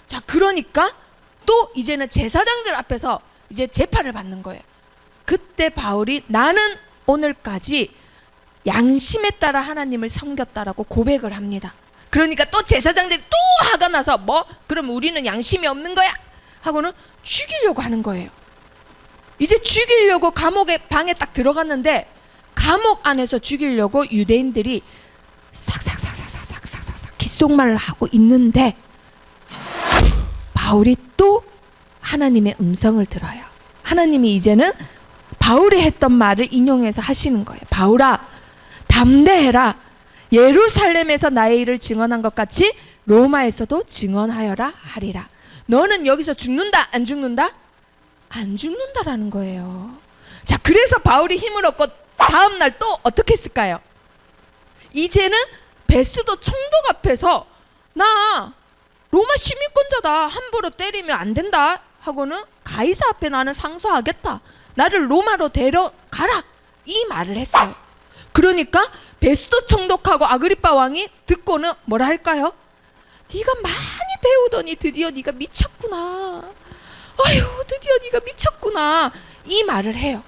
자, 그러니까 또 이제는 제사장들 앞에서 이제 재판을 받는 거예요. 그때 바울이 나는 오늘까지 양심에 따라 하나님을 섬겼다라고 고백을 합니다. 그러니까 또 제사장들이 또 화가 나서 그럼 우리는 양심이 없는 거야? 하고는 죽이려고 하는 거예요. 이제 죽이려고 감옥의 방에 딱 들어갔는데 감옥 안에서 죽이려고 유대인들이 싹싹 귓속말을 하고 있는데 바울이 또 하나님의 음성을 들어요. 하나님이 이제는 바울이 했던 말을 인용해서 하시는 거예요. 바울아, 담대해라. 예루살렘에서 나의 일을 증언한 것 같이 로마에서도 증언하여라 하리라. 너는 여기서 죽는다, 안 죽는다? 안 죽는다라는 거예요. 자, 그래서 바울이 힘을 얻고 다음 날 또 어떻게 했을까요? 이제는 베스도 총독 앞에서 나 로마 시민권자다, 함부로 때리면 안 된다 하고는 가이사 앞에 나는 상소하겠다, 나를 로마로 데려가라, 이 말을 했어요. 그러니까 베스도 총독하고 아그리빠 왕이 듣고는 뭐라 할까요? 네가 많이 배우더니 드디어 네가 미쳤구나. 드디어 네가 미쳤구나. 이 말을 해요.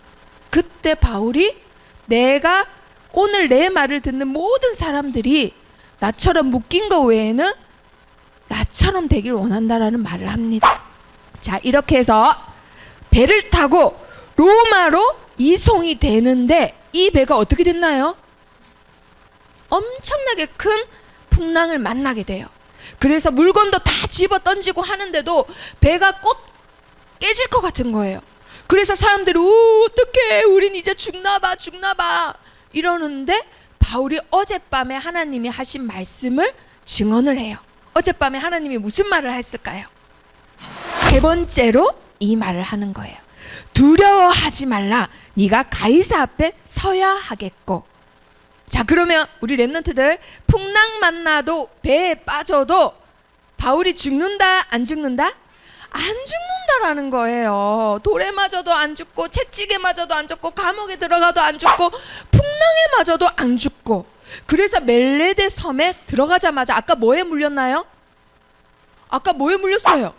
그때 바울이 내가 오늘 내 말을 듣는 모든 사람들이 나처럼 묶인 거 외에는 나처럼 되길 원한다라는 말을 합니다. 자, 이렇게 해서 배를 타고 로마로 이송이 되는데 이 배가 어떻게 됐나요? 엄청나게 큰 풍랑을 만나게 돼요. 그래서 물건도 다 집어 던지고 하는데도 배가 곧 깨질 것 같은 거예요. 그래서 사람들이 어떡해, 우린 이제 죽나봐 이러는데 바울이 어젯밤에 하나님이 하신 말씀을 증언을 해요. 어젯밤에 하나님이 무슨 말을 했을까요? 세 번째로 이 말을 하는 거예요. 두려워하지 말라. 네가 가이사 앞에 서야 하겠고. 자, 그러면 우리 랩런트들 풍랑 만나도 배에 빠져도 바울이 죽는다, 안 죽는다? 안 죽는다라는 거예요. 돌에 맞아도 안 죽고, 채찍에 맞아도 안 죽고, 감옥에 들어가도 안 죽고, 풍랑에 맞아도 안 죽고. 그래서 멜레데 섬에 들어가자마자 아까 뭐에 물렸나요? 아까 뭐에 물렸어요?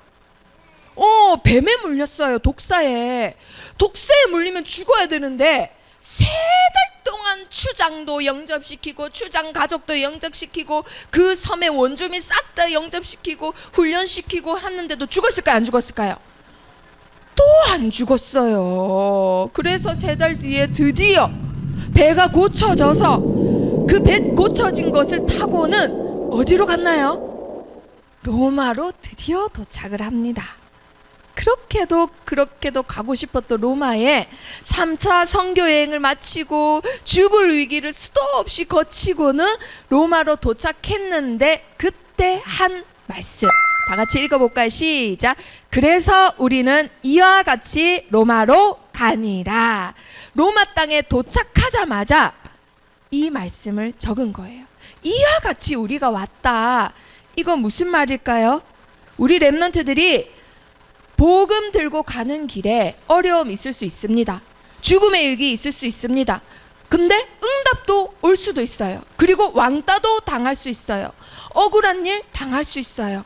뱀에 물렸어요. 독사에. 독사에 물리면 죽어야 되는데 3달 동안 추장도 영접시키고, 추장 가족도 영접시키고, 그 섬의 원주민 싹 다 영접시키고 훈련시키고 했는데도 죽었을까요? 안 죽었을까요? 또 안 죽었어요. 그래서 3달 뒤에 드디어 배가 고쳐져서, 그 배 고쳐진 것을 타고는 어디로 갔나요? 로마로 드디어 도착을 합니다. 그렇게도 가고 싶었던 로마에 3차 선교 여행을 마치고 죽을 위기를 수도 없이 거치고는 로마로 도착했는데, 그때 한 말씀 다 같이 읽어볼까요? 시작. 그래서 우리는 이와 같이 로마로 가니라. 로마 땅에 도착하자마자 이 말씀을 적은 거예요. 이와 같이 우리가 왔다. 이건 무슨 말일까요? 우리 렘넌트들이 복음 들고 가는 길에 어려움 있을 수 있습니다. 죽음의 위기 있을 수 있습니다. 근데 응답도 올 수도 있어요. 그리고 왕따도 당할 수 있어요. 억울한 일 당할 수 있어요.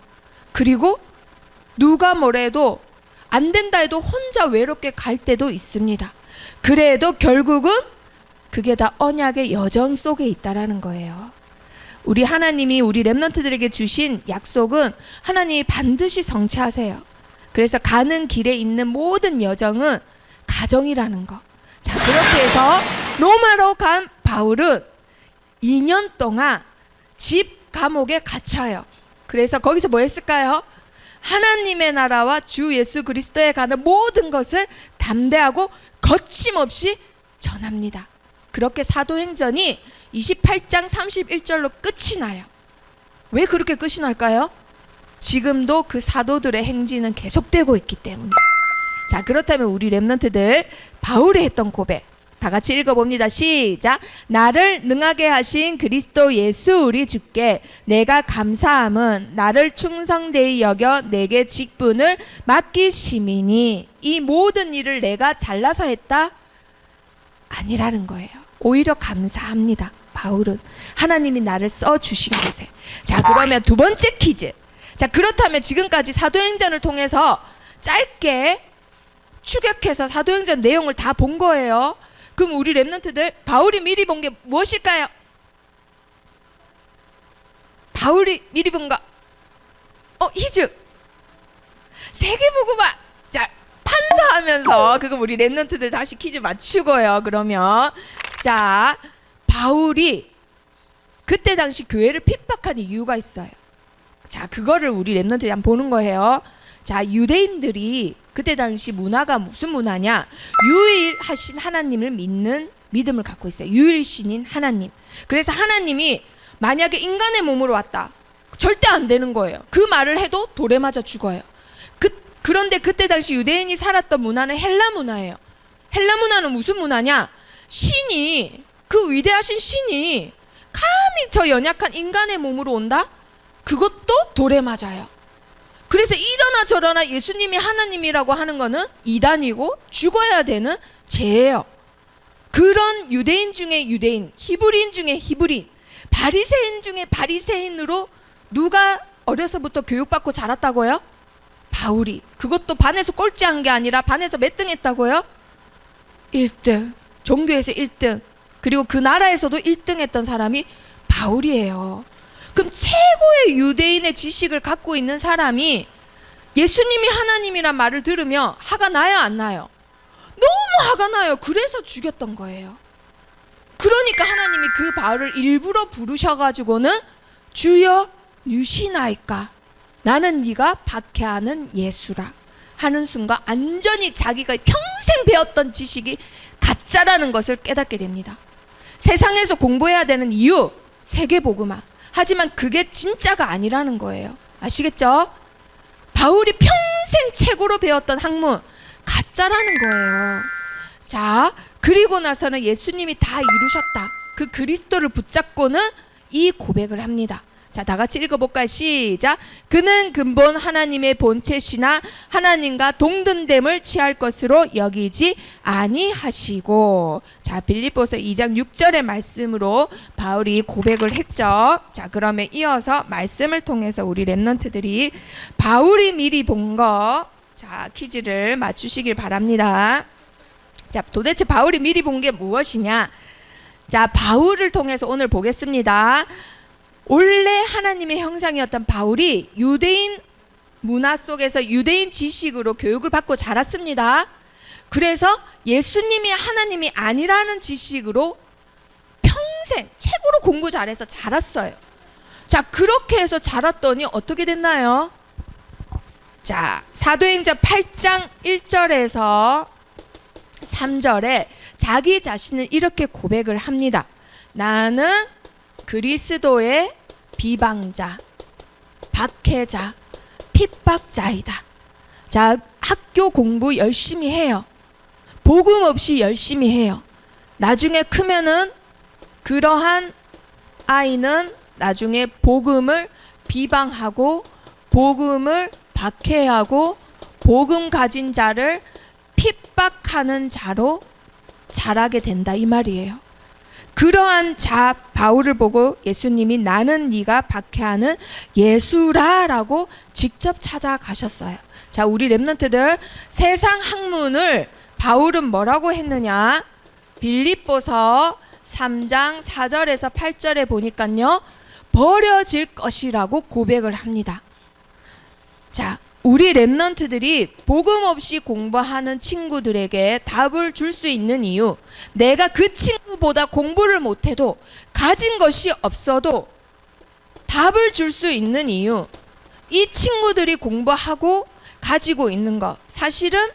그리고 누가 뭐래도 안 된다 해도 혼자 외롭게 갈 때도 있습니다. 그래도 결국은 그게 다 언약의 여정 속에 있다라는 거예요. 우리 하나님이 우리 렘넌트들에게 주신 약속은 하나님이 반드시 성취하세요. 그래서 가는 길에 있는 모든 여정은 가정이라는 거. 자, 그렇게 해서 로마로 간 바울은 2년 동안 집 감옥에 갇혀요. 그래서 거기서 뭐 했을까요? 하나님의 나라와 주 예수 그리스도에 가는 모든 것을 담대하고 거침없이 전합니다. 그렇게 사도행전이 28장 31절로 끝이 나요. 왜 그렇게 끝이 날까요? 지금도 그 사도들의 행진은 계속되고 있기 때문에. 자, 그렇다면 우리 렘넌트들 바울이 했던 고백 다 같이 읽어봅니다. 시작. 나를 능하게 하신 그리스도 예수 우리 주께 내가 감사함은 나를 충성되이 여겨 내게 직분을 맡기심이니. 이 모든 일을 내가 잘나서 했다? 아니라는 거예요. 오히려 감사합니다. 바울은 하나님이 나를 써주신 것에. 자, 그러면 두 번째 퀴즈. 자, 그렇다면 지금까지 사도행전을 통해서 짧게 추격해서 사도행전 내용을 다 본 거예요. 그럼 우리 렘넌트들 바울이 미리 본 게 무엇일까요? 바울이 미리 본 거. 히즈. 세계복음화. 자, 판사하면서 그거 우리 렘넌트들 다시 퀴즈 맞추고요. 그러면 자, 바울이 그때 당시 교회를 핍박한 이유가 있어요. 자, 그거를 우리 렘넌트들이 한번 보는 거예요. 자, 유대인들이 그때 당시 문화가 무슨 문화냐? 유일하신 하나님을 믿는 믿음을 갖고 있어요. 유일신인 하나님. 그래서 하나님이 만약에 인간의 몸으로 왔다, 절대 안 되는 거예요. 그 말을 해도 돌에 맞아 죽어요. 그런데 그때 당시 유대인이 살았던 문화는 헬라 문화예요. 헬라 문화는 무슨 문화냐? 신이, 그 위대하신 신이 감히 저 연약한 인간의 몸으로 온다? 그것도 돌에 맞아요. 그래서 이러나 저러나 예수님이 하나님이라고 하는 거는 이단이고 죽어야 되는 죄예요. 그런 유대인 중에 유대인, 히브리인 중에 히브리인, 바리새인 중에 바리새인으로 누가 어려서부터 교육받고 자랐다고요? 바울이. 그것도 반에서 꼴찌한 게 아니라 반에서 몇 등 했다고요? 1등. 종교에서 1등. 그리고 그 나라에서도 1등 했던 사람이 바울이에요. 그럼 최고의 유대인의 지식을 갖고 있는 사람이 예수님이 하나님이란 말을 들으면 화가 나요, 안 나요? 너무 화가 나요. 그래서 죽였던 거예요. 그러니까 하나님이 그 바울을 일부러 부르셔가지고는 주여 누시나이까, 나는 네가 박해하는 예수라 하는 순간 완전히 자기가 평생 배웠던 지식이 가짜라는 것을 깨닫게 됩니다. 세상에서 공부해야 되는 이유, 세계복음화. 하지만 그게 진짜가 아니라는 거예요. 아시겠죠? 바울이 평생 최고로 배웠던 학문 가짜라는 거예요. 자, 그리고 나서는 예수님이 다 이루셨다, 그 그리스도를 붙잡고는 이 고백을 합니다. 자, 자, 다 같이 읽어볼까요? 시작. 그는 근본 하나님의 본체시나 하나님과 동등됨을 취할 것으로 여기지 아니하시고. 자, 빌립보서 2장 6절의 말씀으로 바울이 고백을 했죠. 자, 그러면 이어서 말씀을 통해서 우리 랩런트들이 바울이 미리 본 거, 자, 퀴즈를 맞추시길 바랍니다. 자, 도대체 바울이 미리 본 게 무엇이냐? 자, 바울을 통해서 오늘 보겠습니다. 원래 하나님의 형상이었던 바울이 유대인 문화 속에서 유대인 지식으로 교육을 받고 자랐습니다. 그래서 예수님이 하나님이 아니라는 지식으로 평생 최고로 공부 잘해서 자랐어요. 자, 그렇게 해서 자랐더니 어떻게 됐나요? 자, 사도행전 8장 1절에서 3절에 자기 자신을 이렇게 고백을 합니다. 나는 그리스도의 비방자, 박해자, 핍박자이다. 자, 학교 공부 열심히 해요. 복음 없이 열심히 해요. 나중에 크면은 그러한 아이는 나중에 복음을 비방하고 복음을 박해하고 복음 가진 자를 핍박하는 자로 자라게 된다, 이 말이에요. 그러한 자 바울을 보고 예수님이 나는 네가 박해하는 예수라라고 직접 찾아가셨어요. 자, 우리 랩런트들 세상 학문을 바울은 뭐라고 했느냐? 빌립보서 3장 4절에서 8절에 보니까요, 버려질 것이라고 고백을 합니다. 자, 우리 랩런트들이 복음 없이 공부하는 친구들에게 답을 줄 수 있는 이유, 내가 그 친구보다 공부를 못해도 가진 것이 없어도 답을 줄 수 있는 이유, 이 친구들이 공부하고 가지고 있는 것, 사실은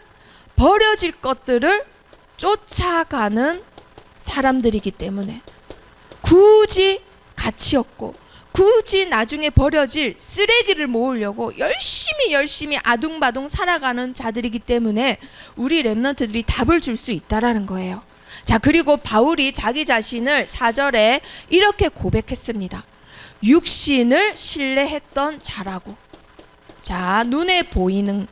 버려질 것들을 쫓아가는 사람들이기 때문에 굳이 가치 없고 굳이 나중에 버려질 쓰레기를 모으려고 열심히 아둥바둥 살아가는 자들이기 때문에 우리 랩런트들이 답을 줄 수 있다라는 거예요. 자, 그리고 바울이 자기 자신을 4절에 이렇게 고백했습니다. 육신을 신뢰했던 자라고. 자, 눈에 보이는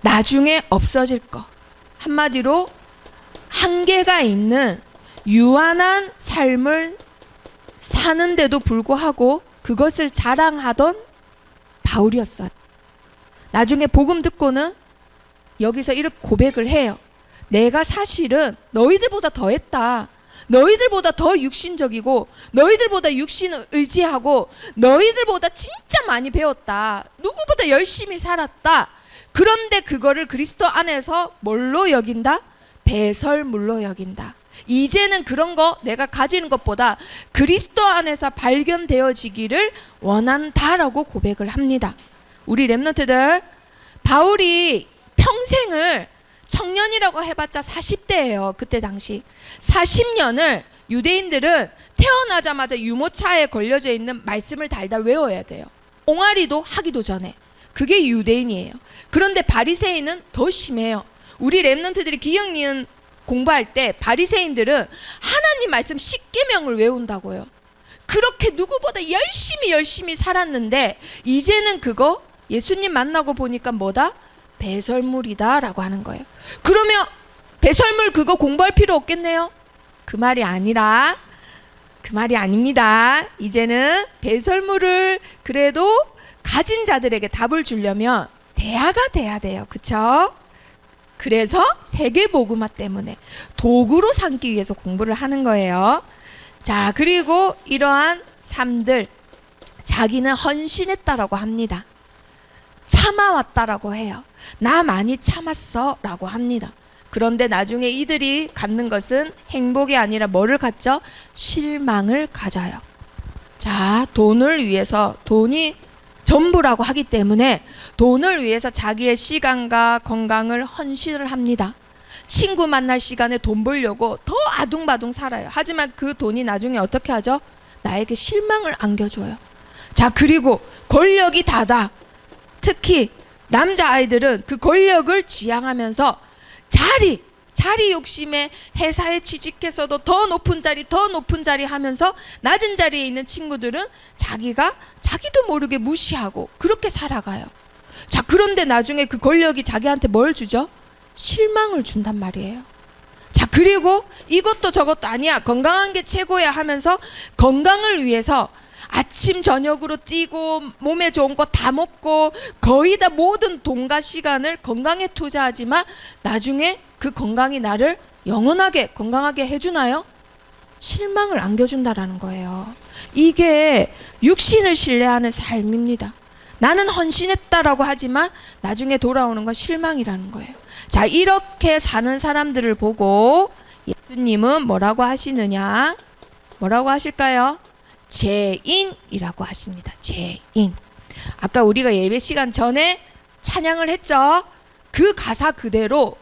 나중에 없어질 것, 한마디로 한계가 있는 유한한 삶을 사는데도 불구하고 그것을 자랑하던 바울이었어요. 나중에 복음 듣고는 여기서 이렇게 고백을 해요. 내가 사실은 너희들보다 더 했다. 너희들보다 더 육신적이고 너희들보다 육신을 의지하고 너희들보다 진짜 많이 배웠다. 누구보다 열심히 살았다. 그런데 그거를 그리스도 안에서 뭘로 여긴다? 배설물로 여긴다. 이제는 그런 거 내가 가지는 것보다 그리스도 안에서 발견되어지기를 원한다라고 고백을 합니다. 우리 랩런트들, 바울이 평생을 청년이라고 해봤자 40대예요. 그때 당시 40년을 유대인들은 태어나자마자 유모차에 걸려져 있는 말씀을 달달 외워야 돼요. 옹알이도 하기도 전에. 그게 유대인이에요. 그런데 바리새인은 더 심해요. 우리 랩런트들이 기억 니은 공부할 때 바리새인들은 하나님 말씀 10계명을 외운다고요. 그렇게 누구보다 열심히 살았는데 이제는 그거 예수님 만나고 보니까 뭐다? 배설물이다 라고 하는 거예요. 그러면 배설물 그거 공부할 필요 없겠네요? 그 말이 아니라, 그 말이 아닙니다. 이제는 배설물을 그래도 가진 자들에게 답을 주려면 대화가 돼야 돼요. 그쵸? 그래서 세계복음화 때문에 도구로 삼기 위해서 공부를 하는 거예요. 자, 그리고 이러한 삶들, 자기는 헌신했다라고 합니다. 참아왔다라고 해요. 나 많이 참았어 라고 합니다. 그런데 나중에 이들이 갖는 것은 행복이 아니라 뭐를 갖죠? 실망을 가져요. 자, 돈을 위해서, 돈이 전부라고 하기 때문에 돈을 위해서 자기의 시간과 건강을 헌신을 합니다. 친구 만날 시간에 돈 벌려고 더 아둥바둥 살아요. 하지만 그 돈이 나중에 어떻게 하죠? 나에게 실망을 안겨줘요. 자, 그리고 권력이 다다. 특히 남자아이들은 그 권력을 지향하면서 자리 욕심에 회사에 취직해서도 더 높은 자리 하면서 낮은 자리에 있는 친구들은 자기도 모르게 무시하고 그렇게 살아가요. 자, 그런데 나중에 그 권력이 자기한테 뭘 주죠? 실망을 준단 말이에요. 자, 그리고 이것도 저것도 아니야, 건강한 게 최고야 하면서 건강을 위해서 아침 저녁으로 뛰고 몸에 좋은 거 다 먹고 거의 다 모든 돈과 시간을 건강에 투자하지만 나중에 그 건강이 나를 영원하게 건강하게 해주나요? 실망을 안겨준다라는 거예요. 이게 육신을 신뢰하는 삶입니다. 나는 헌신했다라고 하지만 나중에 돌아오는 건 실망이라는 거예요. 자, 이렇게 사는 사람들을 보고 예수님은 뭐라고 하시느냐? 뭐라고 하실까요? 죄인이라고 하십니다. 죄인. 아까 우리가 예배 시간 전에 찬양을 했죠. 그 가사 그대로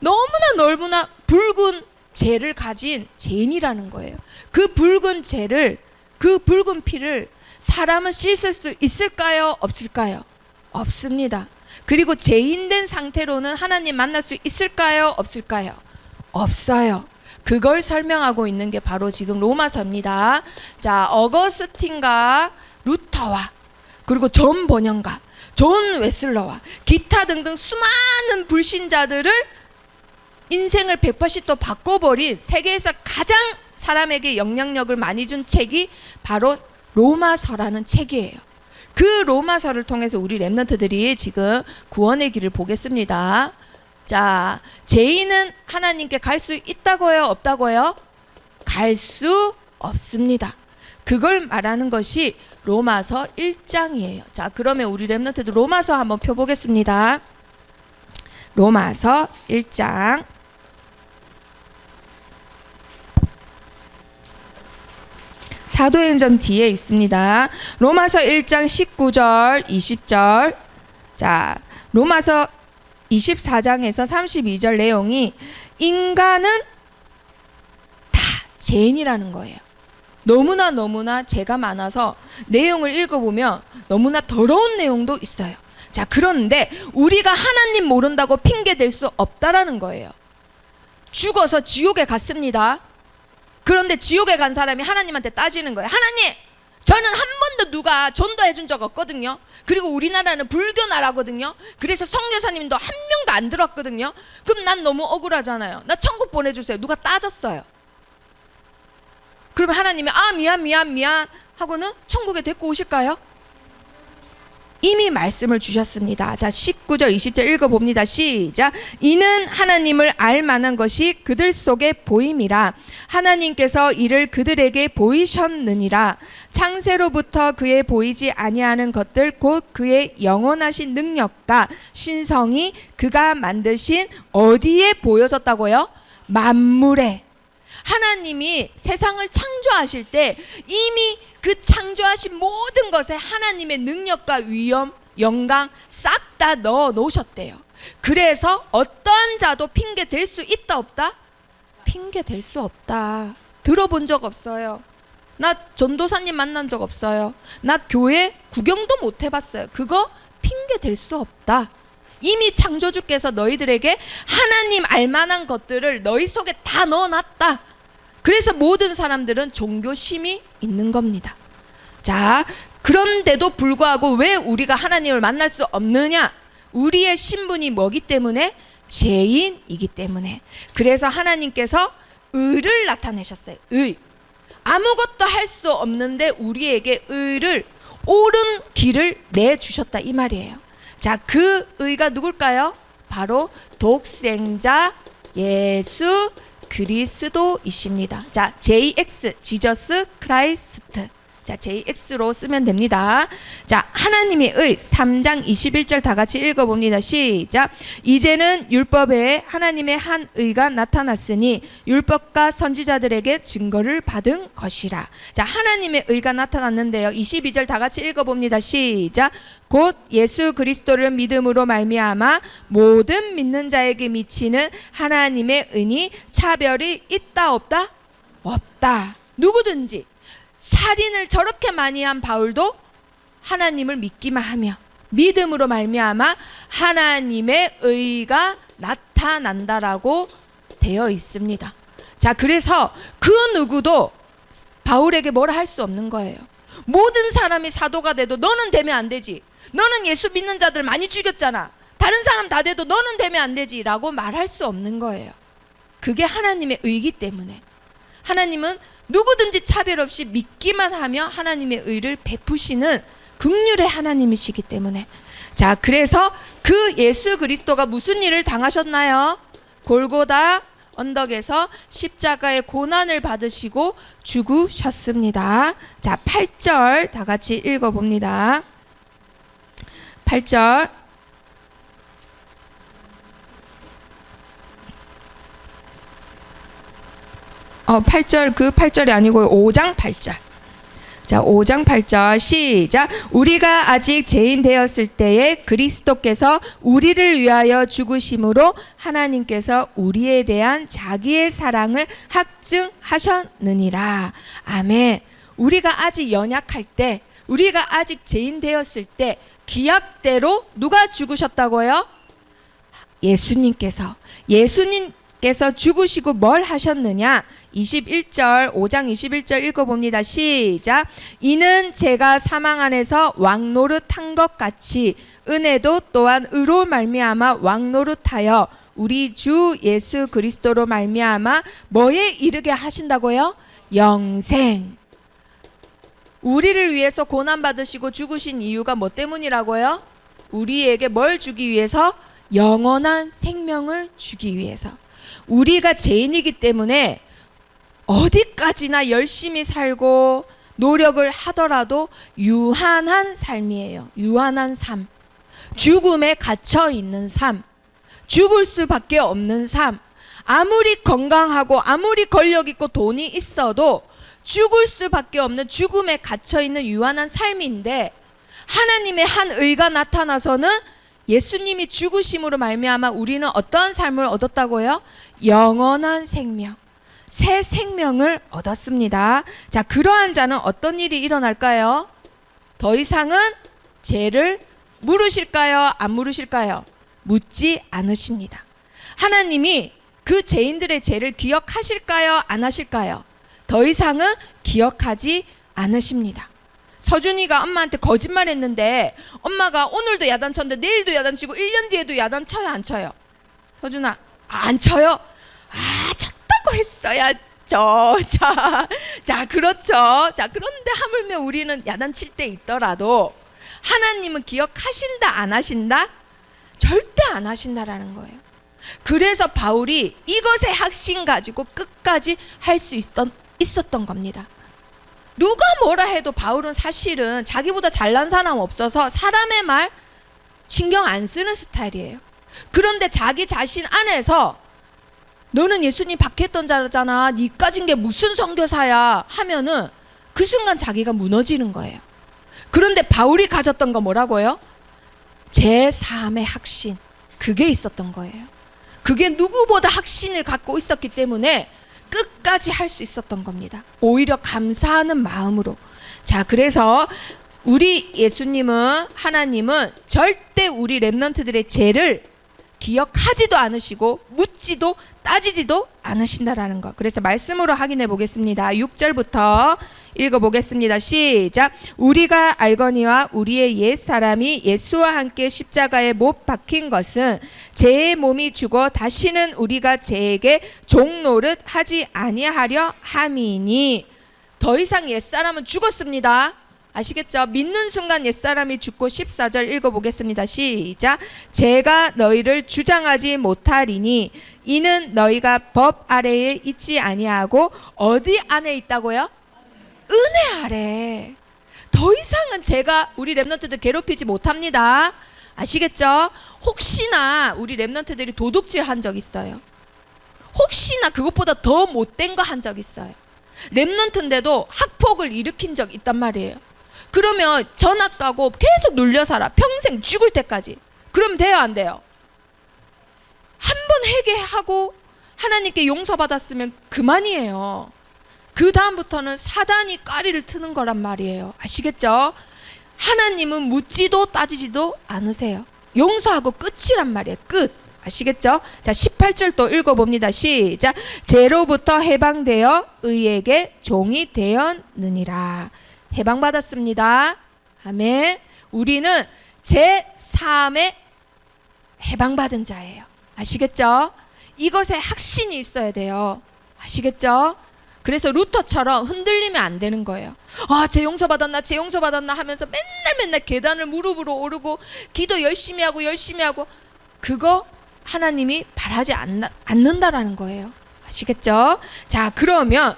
너무나 넓으나 붉은 죄를 가진 죄인이라는 거예요. 그 붉은 죄를, 그 붉은 피를 사람은 씻을 수 있을까요? 없을까요? 없습니다. 그리고 죄인된 상태로는 하나님 만날 수 있을까요? 없을까요? 없어요. 그걸 설명하고 있는 게 바로 지금 로마서입니다. 자, 어거스틴과 루터와 그리고 존 번영가, 존 웨슬러와 기타 등등 수많은 불신자들을 인생을 180도 바꿔버린 세계에서 가장 사람에게 영향력을 많이 준 책이 바로 로마서라는 책이에요. 그 로마서를 통해서 우리 렘넌트들이 지금 구원의 길을 보겠습니다. 자, 죄인은 하나님께 갈 수 있다고요? 없다고요? 갈 수 없습니다. 그걸 말하는 것이 로마서 1장이에요. 자, 그러면 우리 렘넌트들 로마서 한번 펴보겠습니다. 로마서 1장. 사도행전 뒤에 있습니다. 로마서 1장 19절, 20절. 자, 로마서 24장에서 32절 내용이 인간은 다 죄인이라는 거예요. 너무나 죄가 많아서 내용을 읽어보면 너무나 더러운 내용도 있어요. 자, 그런데 우리가 하나님 모른다고 핑계 댈 수 없다라는 거예요. 죽어서 지옥에 갔습니다. 그런데 지옥에 간 사람이 하나님한테 따지는 거예요. 하나님, 저는 한 번도 누가 전도해 준 적 없거든요. 그리고 우리나라는 불교 나라거든요. 그래서 선교사님도 한 명도 안 들었거든요. 그럼 난 너무 억울하잖아요. 나 천국 보내주세요. 누가 따졌어요. 그러면 하나님이 미안 하고는 천국에 데리고 오실까요? 이미 말씀을 주셨습니다. 자, 19절 20절 읽어봅니다. 시작. 이는 하나님을 알 만한 것이 그들 속에 보임이라. 하나님께서 이를 그들에게 보이셨느니라. 창세로부터 그의 보이지 아니하는 것들 곧 그의 영원하신 능력과 신성이 그가 만드신 어디에 보여졌다고요? 만물에. 하나님이 세상을 창조하실 때 이미 그 창조하신 모든 것에 하나님의 능력과 위엄, 영광 싹 다 넣어 놓으셨대요. 그래서 어떤 자도 핑계 댈 수 있다 없다? 핑계 댈 수 없다. 들어본 적 없어요. 나 전도사님 만난 적 없어요. 나 교회 구경도 못 해봤어요. 그거 핑계 댈 수 없다. 이미 창조주께서 너희들에게 하나님 알만한 것들을 너희 속에 다 넣어놨다. 그래서 모든 사람들은 종교심이 있는 겁니다. 자, 그런데도 불구하고 왜 우리가 하나님을 만날 수 없느냐? 우리의 신분이 뭐기 때문에? 죄인이기 때문에. 그래서 하나님께서 의를 나타내셨어요. 의. 아무것도 할 수 없는데 우리에게 의를, 옳은 길을 내주셨다 이 말이에요. 자, 그 의가 누굴까요? 바로 독생자 예수 그리스도이십니다. 자, JX, 지저스 크라이스트. 자, JX로 쓰면 됩니다. 자, 하나님의 의 3장 21절 다 같이 읽어봅니다. 시작. 이제는 율법에 하나님의 한 의가 나타났으니 율법과 선지자들에게 증거를 받은 것이라. 자, 하나님의 의가 나타났는데요. 22절 다 같이 읽어봅니다. 시작. 곧 예수 그리스도를 믿음으로 말미암아 모든 믿는 자에게 미치는 하나님의 은이 차별이 있다 없다? 없다. 누구든지 살인을 저렇게 많이 한 바울도 하나님을 믿기만 하며 믿음으로 말미암아 하나님의 의가 나타난다라고 되어 있습니다. 자, 그래서 그 누구도 바울에게 뭐라 할 수 없는 거예요. 모든 사람이 사도가 돼도 너는 되면 안 되지. 너는 예수 믿는 자들 많이 죽였잖아. 다른 사람 다 돼도 너는 되면 안 되지 라고 말할 수 없는 거예요. 그게 하나님의 의기 때문에. 하나님은 누구든지 차별 없이 믿기만 하며 하나님의 의를 베푸시는 긍휼의 하나님이시기 때문에. 자, 그래서 그 예수 그리스도가 무슨 일을 당하셨나요? 골고다 언덕에서 십자가의 고난을 받으시고 죽으셨습니다. 자, 8절 다 같이 읽어봅니다. 8절. 8절 그 8절이 아니고 5장 8절. 자, 5장 8절 시작. 우리가 아직 죄인 되었을 때에 그리스도께서 우리를 위하여 죽으심으로 하나님께서 우리에 대한 자기의 사랑을 확증하셨느니라. 아멘. 우리가 아직 연약할 때, 우리가 아직 죄인 되었을 때 기약대로 누가 죽으셨다고요? 예수님께서 죽으시고 뭘 하셨느냐? 21절 5장 21절 읽어봅니다. 시작. 이는 제가 사망 안에서 왕노릇한 것 같이 은혜도 또한 의로 말미암아 왕노릇하여 우리 주 예수 그리스도로 말미암아 뭐에 이르게 하신다고요? 영생. 우리를 위해서 고난 받으시고 죽으신 이유가 뭐 때문이라고요? 우리에게 뭘 주기 위해서? 영원한 생명을 주기 위해서. 우리가 죄인이기 때문에 어디까지나 열심히 살고 노력을 하더라도 유한한 삶이에요. 유한한 삶. 죽음에 갇혀 있는 삶. 죽을 수밖에 없는 삶. 아무리 건강하고 아무리 권력 있고 돈이 있어도 죽을 수밖에 없는 죽음에 갇혀 있는 유한한 삶인데, 하나님의 한 의가 나타나서는 예수님이 죽으심으로 말미암아 우리는 어떤 삶을 얻었다고요? 영원한 생명. 새 생명을 얻었습니다. 자, 그러한 자는 어떤 일이 일어날까요? 더 이상은 죄를 물으실까요? 안 물으실까요? 묻지 않으십니다. 하나님이 그 죄인들의 죄를 기억하실까요? 안 하실까요? 더 이상은 기억하지 않으십니다. 서준이가 엄마한테 거짓말했는데 엄마가 오늘도 야단쳤는데 내일도 야단치고 1년 뒤에도 야단쳐요, 안 쳐요? 서준아, 안 쳐요? 쳤다고 했어야죠. 자, 그렇죠. 자, 그런데 하물며 우리는 야단칠 때 있더라도 하나님은 기억하신다, 안 하신다? 절대 안 하신다라는 거예요. 그래서 바울이 이것의 확신 가지고 끝까지 할 수 있었던 겁니다. 누가 뭐라 해도 바울은 사실은 자기보다 잘난 사람 없어서 사람의 말 신경 안 쓰는 스타일이에요. 그런데 자기 자신 안에서 너는 예수님 박했던 자잖아, 니 까진 게 무슨 선교사야 하면은 그 순간 자기가 무너지는 거예요. 그런데 바울이 가졌던 거 뭐라고요? 제3의 확신. 그게 있었던 거예요. 그게 누구보다 확신을 갖고 있었기 때문에 끝까지 할 수 있었던 겁니다. 오히려 감사하는 마음으로. 자, 그래서 우리 예수님은, 하나님은 절대 우리 렘넌트들의 죄를 기억하지도 않으시고 묻지도 따지지도 않으신다라는 것. 그래서 말씀으로 확인해 보겠습니다. 6절부터 읽어보겠습니다. 시작. 우리가 알거니와 우리의 옛사람이 예수와 함께 십자가에 못 박힌 것은 죄의 몸이 죽어 다시는 우리가 죄에게 종노릇 하지 아니하려 함이니. 더 이상 옛사람은 죽었습니다. 아시겠죠? 믿는 순간 옛사람이 죽고 14절 읽어보겠습니다. 시작. 제가 너희를 주장하지 못하리니 이는 너희가 법 아래에 있지 아니하고 어디 안에 있다고요? 은혜 아래. 더 이상은 제가 우리 렘넌트들 괴롭히지 못합니다. 아시겠죠? 혹시나 우리 렘넌트들이 도둑질 한 적 있어요? 혹시나 그것보다 더 못된 거 한 적 있어요? 렘넌트인데도 학폭을 일으킨 적 있단 말이에요. 그러면 전학 가고 계속 눌려 살아. 평생 죽을 때까지. 그러면 돼요, 안 돼요? 한 번 회개하고 하나님께 용서받았으면 그만이에요. 그 다음부터는 사단이 까리를 트는 거란 말이에요. 아시겠죠? 하나님은 묻지도 따지지도 않으세요. 용서하고 끝이란 말이에요. 끝. 아시겠죠? 자, 18절 또 읽어봅니다. 시작. 죄로부터 해방되어 의에게 종이 되었느니라. 해방받았습니다. 아멘. 우리는 제3의 해방받은 자예요. 아시겠죠? 이것에 확신이 있어야 돼요. 아시겠죠? 그래서 루터처럼 흔들리면 안 되는 거예요. 아, 제 용서받았나 제 용서받았나 하면서 맨날 계단을 무릎으로 오르고 기도 열심히 하고 그거 하나님이 바라지 않는다라는 거예요. 아시겠죠? 자, 그러면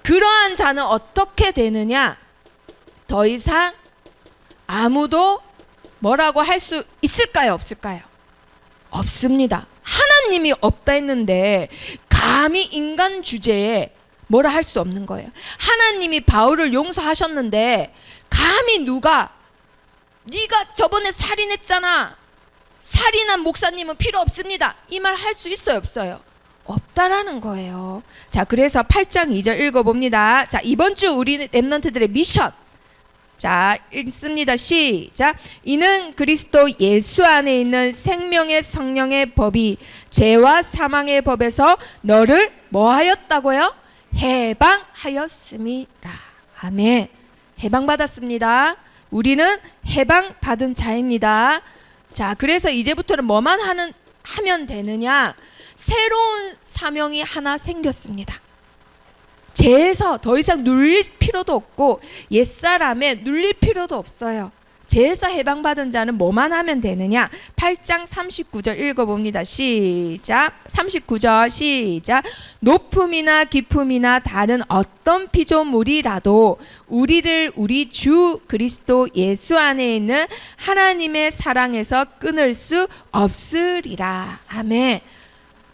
그러한 자는 어떻게 되느냐? 더 이상 아무도 뭐라고 할 수 있을까요? 없을까요? 없습니다. 하나님이 없다 했는데 감히 인간 주제에 뭐라 할 수 없는 거예요. 하나님이 바울을 용서하셨는데 감히 누가 네가 저번에 살인했잖아, 살인한 목사님은 필요 없습니다, 이 말 할 수 있어요? 없어요? 없다라는 거예요. 자, 그래서 8장 2절 읽어봅니다. 자, 이번 주 우리 랩런트들의 미션, 자, 읽습니다. 시작. 이는 그리스도 예수 안에 있는 생명의 성령의 법이 죄와 사망의 법에서 너를 뭐 하였다고요? 해방하였음이라. 아멘. 해방받았습니다. 우리는 해방받은 자입니다. 자, 그래서 이제부터는 뭐만 하면 되느냐? 새로운 사명이 하나 생겼습니다. 죄에서 더 이상 눌릴 필요도 없고 옛사람에 눌릴 필요도 없어요. 죄에서 해방받은 자는 뭐만 하면 되느냐? 8장 39절 읽어봅니다. 시작. 39절 시작. 높음이나 깊음이나 다른 어떤 피조물이라도 우리를 우리 주 그리스도 예수 안에 있는 하나님의 사랑에서 끊을 수 없으리라. 아멘.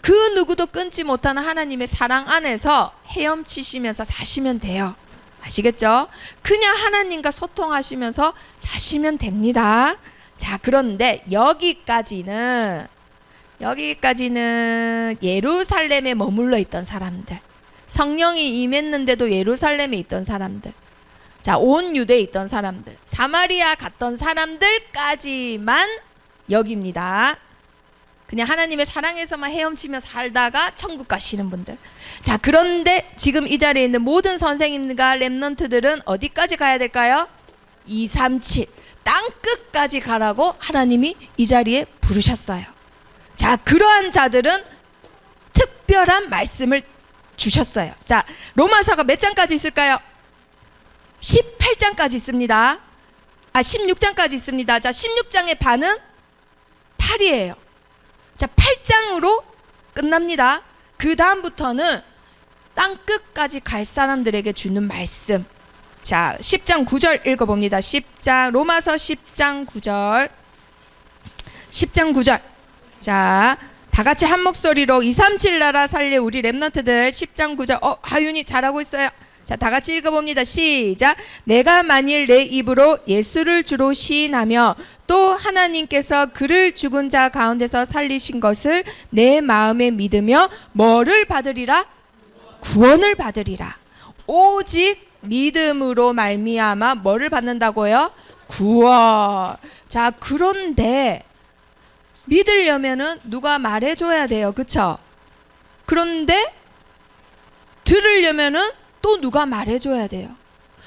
그 누구도 끊지 못하는 하나님의 사랑 안에서 헤엄치시면서 사시면 돼요. 아시겠죠? 그냥 하나님과 소통하시면서 사시면 됩니다. 자, 그런데 여기까지는 예루살렘에 머물러 있던 사람들, 성령이 임했는데도 예루살렘에 있던 사람들, 자, 온 유대에 있던 사람들, 사마리아 갔던 사람들까지만 여기입니다. 그냥 하나님의 사랑에서만 헤엄치며 살다가 천국 가시는 분들. 자, 그런데 지금 이 자리에 있는 모든 선생님과 랩런트들은 어디까지 가야 될까요? 237 땅 끝까지 가라고 하나님이 이 자리에 부르셨어요. 자, 그러한 자들은 특별한 말씀을 주셨어요. 자, 로마서가 몇 장까지 있을까요? 18장까지 있습니다. 16장까지 있습니다. 자, 16장의 반은 8이에요. 자, 8장으로 끝납니다. 그 다음부터는 땅 끝까지 갈 사람들에게 주는 말씀. 자, 10장 9절 읽어봅니다. 10장 로마서 10장 9절 10장 9절. 자, 다 같이 한 목소리로 237 나라 살려 우리 랩런트들 10장 9절. 하윤이 잘하고 있어요. 자, 다 같이 읽어봅니다. 시작. 내가 만일 내 입으로 예수를 주로 시인하며 또 하나님께서 그를 죽은 자 가운데서 살리신 것을 내 마음에 믿으며 뭐를 받으리라? 구원을 받으리라. 오직 믿음으로 말미암아 뭐를 받는다고요? 구원. 자, 그런데 믿으려면은 누가 말해줘야 돼요. 그쵸? 그런데 들으려면은 또 누가 말해줘야 돼요.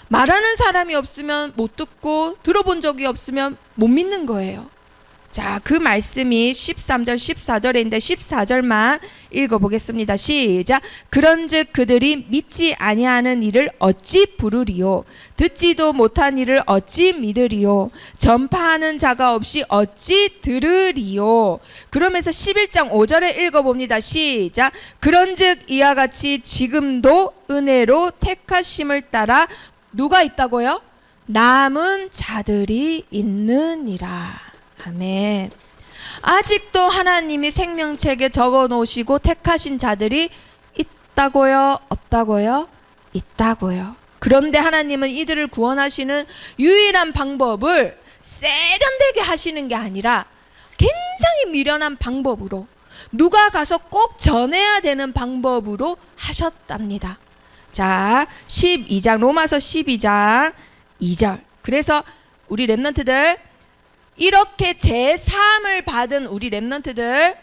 말하는 사람이 없으면 못 듣고 들어본 적이 없으면 못 믿는 거예요. 자, 그 말씀이 13절 14절에 있는데 14절만 읽어보겠습니다. 시작. 그런즉 그들이 믿지 아니하는 일을 어찌 부르리요? 듣지도 못한 일을 어찌 믿으리요? 전파하는 자가 없이 어찌 들으리요? 그러면서 11장 5절에 읽어봅니다. 시작. 그런즉 이와 같이 지금도 은혜로 택하심을 따라 누가 있다고요? 남은 자들이 있느니라. 아멘. 아직도 하나님이 생명책에 적어 놓으시고 택하신 자들이 있다고요? 없다고요? 있다고요. 그런데 하나님은 이들을 구원하시는 유일한 방법을 세련되게 하시는 게 아니라 굉장히 미련한 방법으로, 누가 가서 꼭 전해야 되는 방법으로 하셨답니다. 자, 12장 로마서 12장 2절. 그래서 우리 랩런트들, 이렇게 제3을 받은 우리 랩런트들,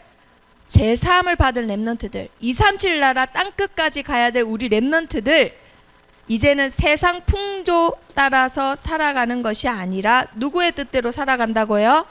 제3을 받은 렘넌트들, 237 나라 땅끝까지 가야 될 우리 렘넌트들, 이제는 세상 풍조 따라서 살아가는 것이 아니라 누구의 뜻대로 살아간다고요?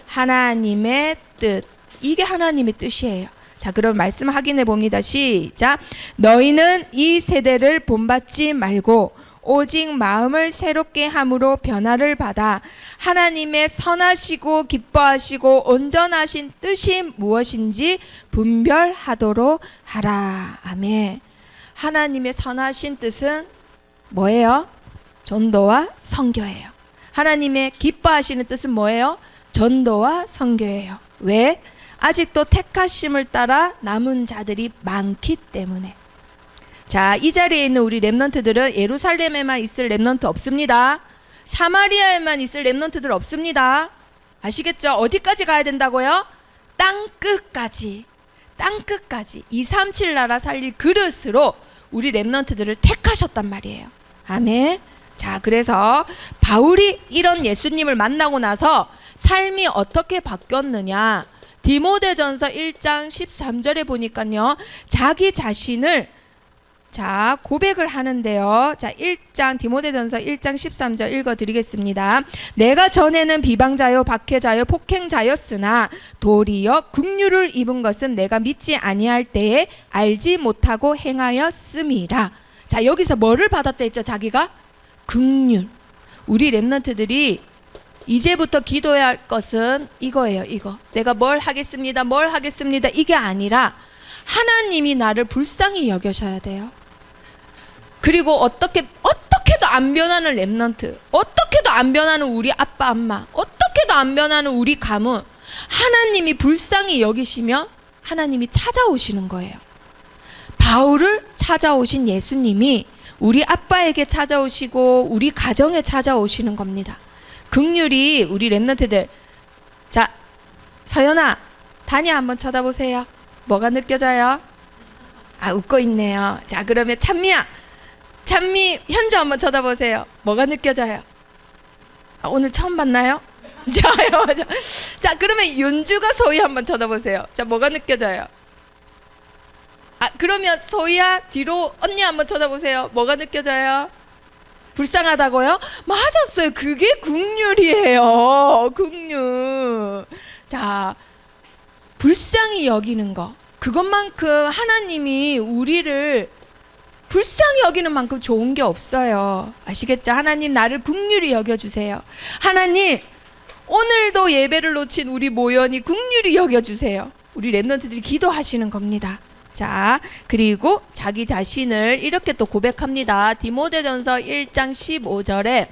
하나님의 뜻. 이게 하나님의 뜻이에요. 자, 그럼 말씀 확인해 봅니다. 시작. 너희는 이 세대를 본받지 말고 오직 마음을 새롭게 함으로 변화를 받아 하나님의 선하시고 기뻐하시고 온전하신 뜻이 무엇인지 분별하도록 하라. 아멘. 하나님의 선하신 뜻은 뭐예요? 전도와 선교예요. 하나님의 기뻐하시는 뜻은 뭐예요? 전도와 선교예요. 왜? 아직도 택하심을 따라 남은 자들이 많기 때문에. 자, 이 자리에 있는 우리 렘넌트들은 예루살렘에만 있을 렘넌트 없습니다. 사마리아에만 있을 렘넌트들 없습니다. 아시겠죠? 어디까지 가야 된다고요? 땅끝까지. 땅끝까지. 237 나라 살릴 그릇으로 우리 렘넌트들을 택하셨단 말이에요. 아멘. 자, 그래서 바울이 이런 예수님을 만나고 나서 삶이 어떻게 바뀌었느냐, 디모데전서 1장 13절에 보니까요, 자기 자신을 자 고백을 하는데요. 자, 1장 디모데전서 1장 13절 읽어드리겠습니다. 내가 전에는 비방자요 박해자요 폭행자였으나 도리어 긍휼을 입은 것은 내가 믿지 아니할 때에 알지 못하고 행하였음이라. 자, 여기서 뭐를 받았다 했죠? 자기가 긍휼. 우리 렘넌트들이 이제부터 기도해야 할 것은 이거예요. 이거. 내가 뭘 하겠습니다. 뭘 하겠습니다. 이게 아니라 하나님이 나를 불쌍히 여겨셔야 돼요. 그리고 어떻게도 안 변하는 렘넌트, 어떻게도 안 변하는 우리 아빠 엄마, 어떻게도 안 변하는 우리 가문, 하나님이 불쌍히 여기시면 하나님이 찾아오시는 거예요. 바울을 찾아오신 예수님이 우리 아빠에게 찾아오시고 우리 가정에 찾아오시는 겁니다. 긍휼이 우리 렘넌트들. 자, 서연아, 다니아 한번 쳐다보세요. 뭐가 느껴져요? 아, 웃고 있네요. 자, 그러면 찬미야, 찬미 현주 한번 쳐다보세요. 뭐가 느껴져요? 아, 오늘 처음 봤나요? 자요. 자, 그러면 윤주가 소희 한번 쳐다보세요. 자, 뭐가 느껴져요? 아, 그러면 소희야 뒤로 언니 한번 쳐다보세요. 뭐가 느껴져요? 불쌍하다고요? 맞았어요. 그게 긍휼이에요. 긍휼. 자, 불쌍히 여기는 거. 그것만큼 하나님이 우리를 불쌍히 여기는 만큼 좋은 게 없어요. 아시겠죠? 하나님 나를 긍휼히 여겨주세요. 하나님 오늘도 예배를 놓친 우리 모연이 긍휼히 여겨주세요. 우리 렘넌트들이 기도하시는 겁니다. 자, 그리고 자기 자신을 이렇게 또 고백합니다. 디모데전서 1장 15절에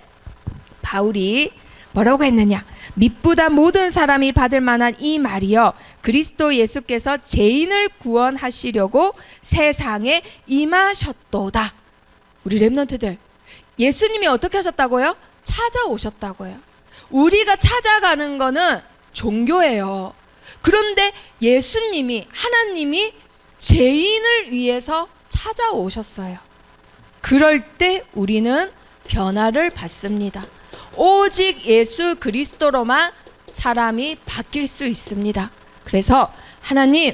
바울이 뭐라고 했느냐? mit보다 모든 사람이 받을 만한 이 말이여, 그리스도 예수께서 죄인을 구원하시려고 세상에 임하셨도다. 우리 렘넌트들, 예수님이 어떻게 하셨다고요? 찾아오셨다고요. 우리가 찾아가는 거는 종교예요. 그런데 예수님이, 하나님이 죄인을 위해서 찾아오셨어요. 그럴 때 우리는 변화를 받습니다. 오직 예수 그리스도로만 사람이 바뀔 수 있습니다. 그래서 하나님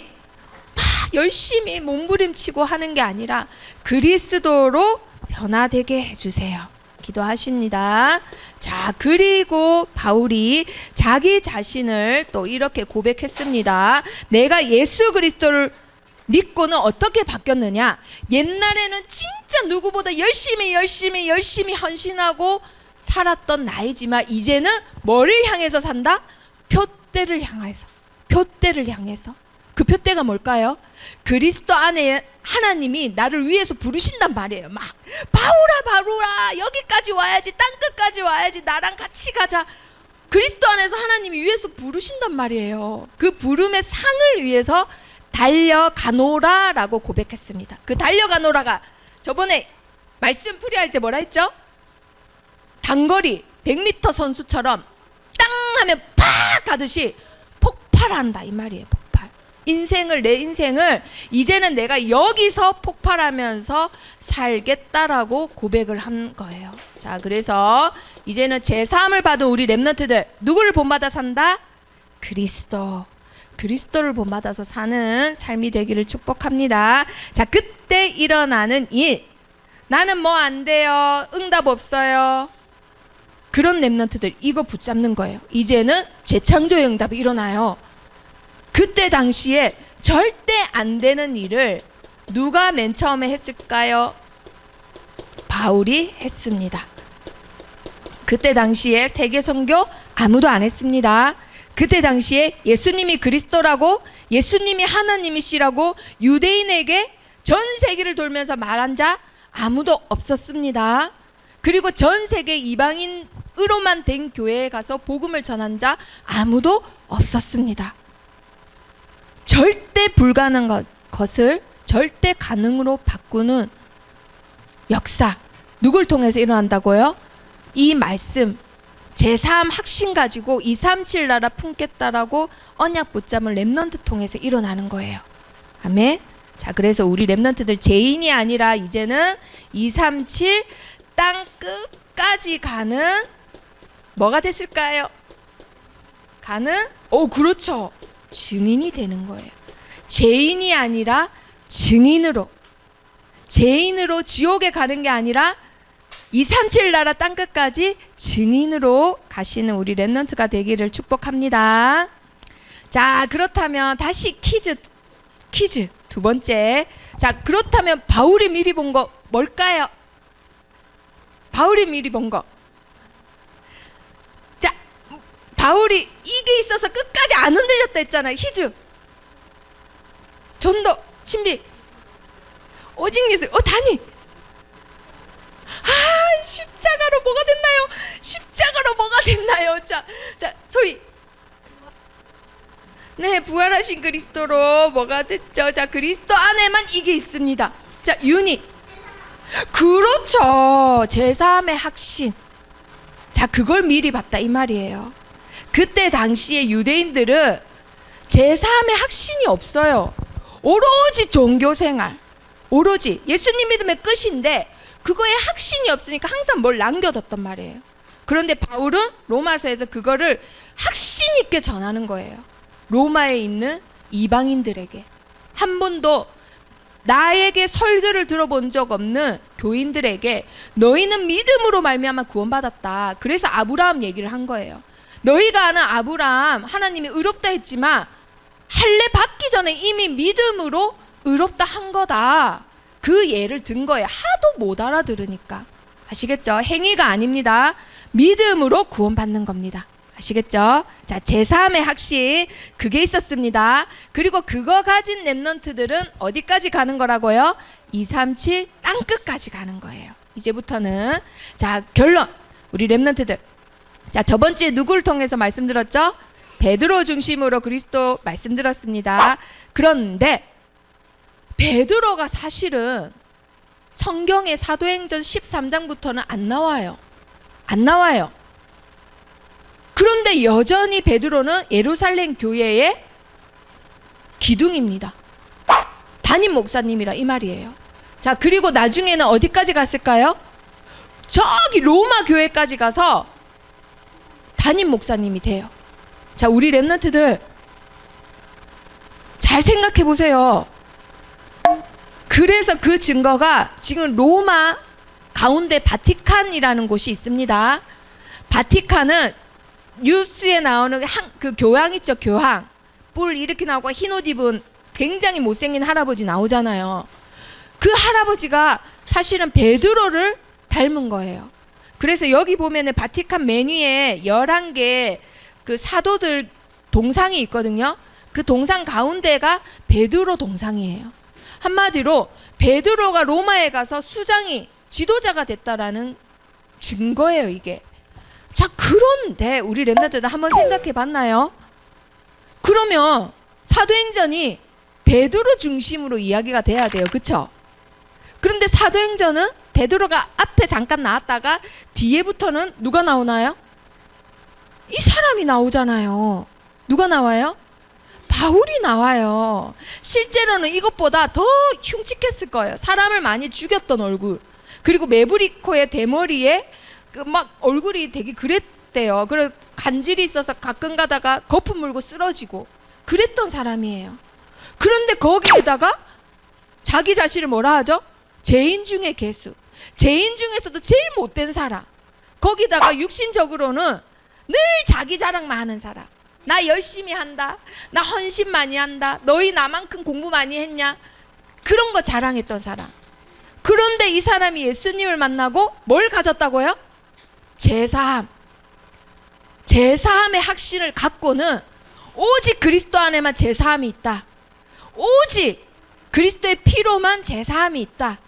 막 열심히 몸부림치고 하는 게 아니라 그리스도로 변화되게 해주세요. 기도하십니다. 자, 그리고 바울이 자기 자신을 또 이렇게 고백했습니다. 내가 예수 그리스도를 믿고는 어떻게 바뀌었느냐? 옛날에는 진짜 누구보다 열심히 헌신하고 살았던 나이지만 이제는 뭐를 향해서 산다? 표대를 향해서. 표대를 향해서. 그 표대가 뭘까요? 그리스도 안에 하나님이 나를 위해서 부르신단 말이에요. 막 바울아 여기까지 와야지, 땅끝까지 와야지, 나랑 같이 가자. 그리스도 안에서 하나님이 위해서 부르신단 말이에요. 그 부름의 상을 위해서 달려가노라 라고 고백했습니다. 그 달려가노라가 저번에 말씀 풀이할 때 뭐라 했죠? 단거리 100m 선수처럼 땅 하면 팍 가듯이 폭발한다 이 말이에요. 폭발. 내 인생을 이제는 내가 여기서 폭발하면서 살겠다라고 고백을 한 거예요. 자, 그래서 이제는 제3을 받은 우리 렘넌트들, 누구를 본받아 산다? 그리스도. 그리스도를 본받아서 사는 삶이 되기를 축복합니다. 자, 그때 일어나는 일. 나는 뭐 안 돼요. 응답 없어요. 그런 렘넌트들 이거 붙잡는 거예요. 이제는 재창조의 응답이 일어나요. 그때 당시에 절대 안 되는 일을 누가 맨 처음에 했을까요? 바울이 했습니다. 그때 당시에 세계 선교 아무도 안 했습니다. 그때 당시에 예수님이 그리스도라고, 예수님이 하나님이시라고 유대인에게 전 세계를 돌면서 말한 자 아무도 없었습니다. 그리고 전 세계 이방인으로만 된 교회에 가서 복음을 전한 자 아무도 없었습니다. 절대 불가능한 것을 절대 가능으로 바꾸는 역사, 누굴 통해서 일어난다고요? 이 말씀, 제3 확신 가지고 237 나라 품겠다라고 언약 붙잡은 렘넌트 통해서 일어나는 거예요. 아멘. 자, 그래서 우리 렘넌트들 죄인이 아니라 이제는 237 땅 끝까지 가는 뭐가 됐을까요? 가는? 그렇죠. 증인이 되는 거예요. 죄인이 아니라 증인으로, 죄인으로 지옥에 가는 게 아니라 237 나라 땅끝까지 증인으로 가시는 우리 렘넌트가 되기를 축복합니다. 자, 그렇다면 다시 퀴즈 두 번째. 자, 그렇다면 바울이 미리 본 거 뭘까요? 바울이 미리 본 거. 자, 바울이 이게 있어서 끝까지 안 흔들렸다 했잖아요. 퀴즈. 전도, 신비, 오직 예수, 단위. 십자가로 뭐가 됐나요? 십자가로 뭐가 됐나요? 자, 소희. 네, 부활하신 그리스도로 뭐가 됐죠? 자, 그리스도 안에만 이게 있습니다. 자, 윤희. 그렇죠. 제3의 확신. 자, 그걸 미리 봤다 이 말이에요. 그때 당시에 유대인들은 제3의 확신이 없어요. 오로지 종교생활, 오로지 예수님 믿음의 끝인데 그거에 확신이 없으니까 항상 뭘 남겨뒀단 말이에요. 그런데 바울은 로마서에서 그거를 확신 있게 전하는 거예요. 로마에 있는 이방인들에게. 한 번도 나에게 설교를 들어본 적 없는 교인들에게 너희는 믿음으로 말미암아 구원받았다. 그래서 아브라함 얘기를 한 거예요. 너희가 아는 아브라함, 하나님이 의롭다 했지만 할례 받기 전에 이미 믿음으로 의롭다 한 거다. 그 예를 든 거예요. 하도 못 알아들으니까. 아시겠죠? 행위가 아닙니다. 믿음으로 구원받는 겁니다. 아시겠죠? 자, 제3의 확신, 그게 있었습니다. 그리고 그거 가진 렘넌트들은 어디까지 가는 거라고요? 237 땅끝까지 가는 거예요. 이제부터는. 자, 결론. 우리 렘넌트들. 자, 저번 주에 누구를 통해서 말씀드렸죠? 베드로 중심으로 그리스도 말씀드렸습니다. 그런데 베드로가 사실은 성경의 사도행전 13장부터는 안 나와요. 안 나와요. 그런데 여전히 베드로는 예루살렘 교회의 기둥입니다. 담임 목사님이라 이 말이에요. 자, 그리고 나중에는 어디까지 갔을까요? 저기 로마 교회까지 가서 담임 목사님이 돼요. 자, 우리 렘넌트들 잘 생각해 보세요. 그래서 그 증거가 지금 로마 가운데 바티칸이라는 곳이 있습니다. 바티칸은 뉴스에 나오는 그 교황 있죠, 교황. 뿔 이렇게 나오고 흰 옷 입은 굉장히 못생긴 할아버지 나오잖아요. 그 할아버지가 사실은 베드로를 닮은 거예요. 그래서 여기 보면은 바티칸 메뉴에 11개 그 사도들 동상이 있거든요. 그 동상 가운데가 베드로 동상이에요. 한마디로 베드로가 로마에 가서 수장이 지도자가 됐다라는 증거예요, 이게. 자, 그런데 우리 렘넌트들 한번 생각해 봤나요? 그러면 사도행전이 베드로 중심으로 이야기가 돼야 돼요. 그쵸? 그런데 사도행전은 베드로가 앞에 잠깐 나왔다가 뒤에부터는 누가 나오나요? 이 사람이 나오잖아요. 누가 나와요? 바울이 나와요. 실제로는 이것보다 더 흉측했을 거예요. 사람을 많이 죽였던 얼굴. 그리고 메브리코의 대머리에 그 막 얼굴이 되게 그랬대요. 그래서 간질이 있어서 가끔 가다가 거품 물고 쓰러지고 그랬던 사람이에요. 그런데 거기에다가 자기 자신을 뭐라 하죠? 죄인 중에 괴수. 죄인 중에서도 제일 못된 사람. 거기다가 육신적으로는 늘 자기 자랑만 하는 사람. 나 열심히 한다. 나 헌신 많이 한다. 너희 나만큼 공부 많이 했냐? 그런 거 자랑했던 사람. 그런데 이 사람이 예수님을 만나고 뭘 가졌다고요? 제사함. 제사함의 확신을 갖고는 오직 그리스도 안에만 제사함이 있다. 오직 그리스도의 피로만 제사함이 있다.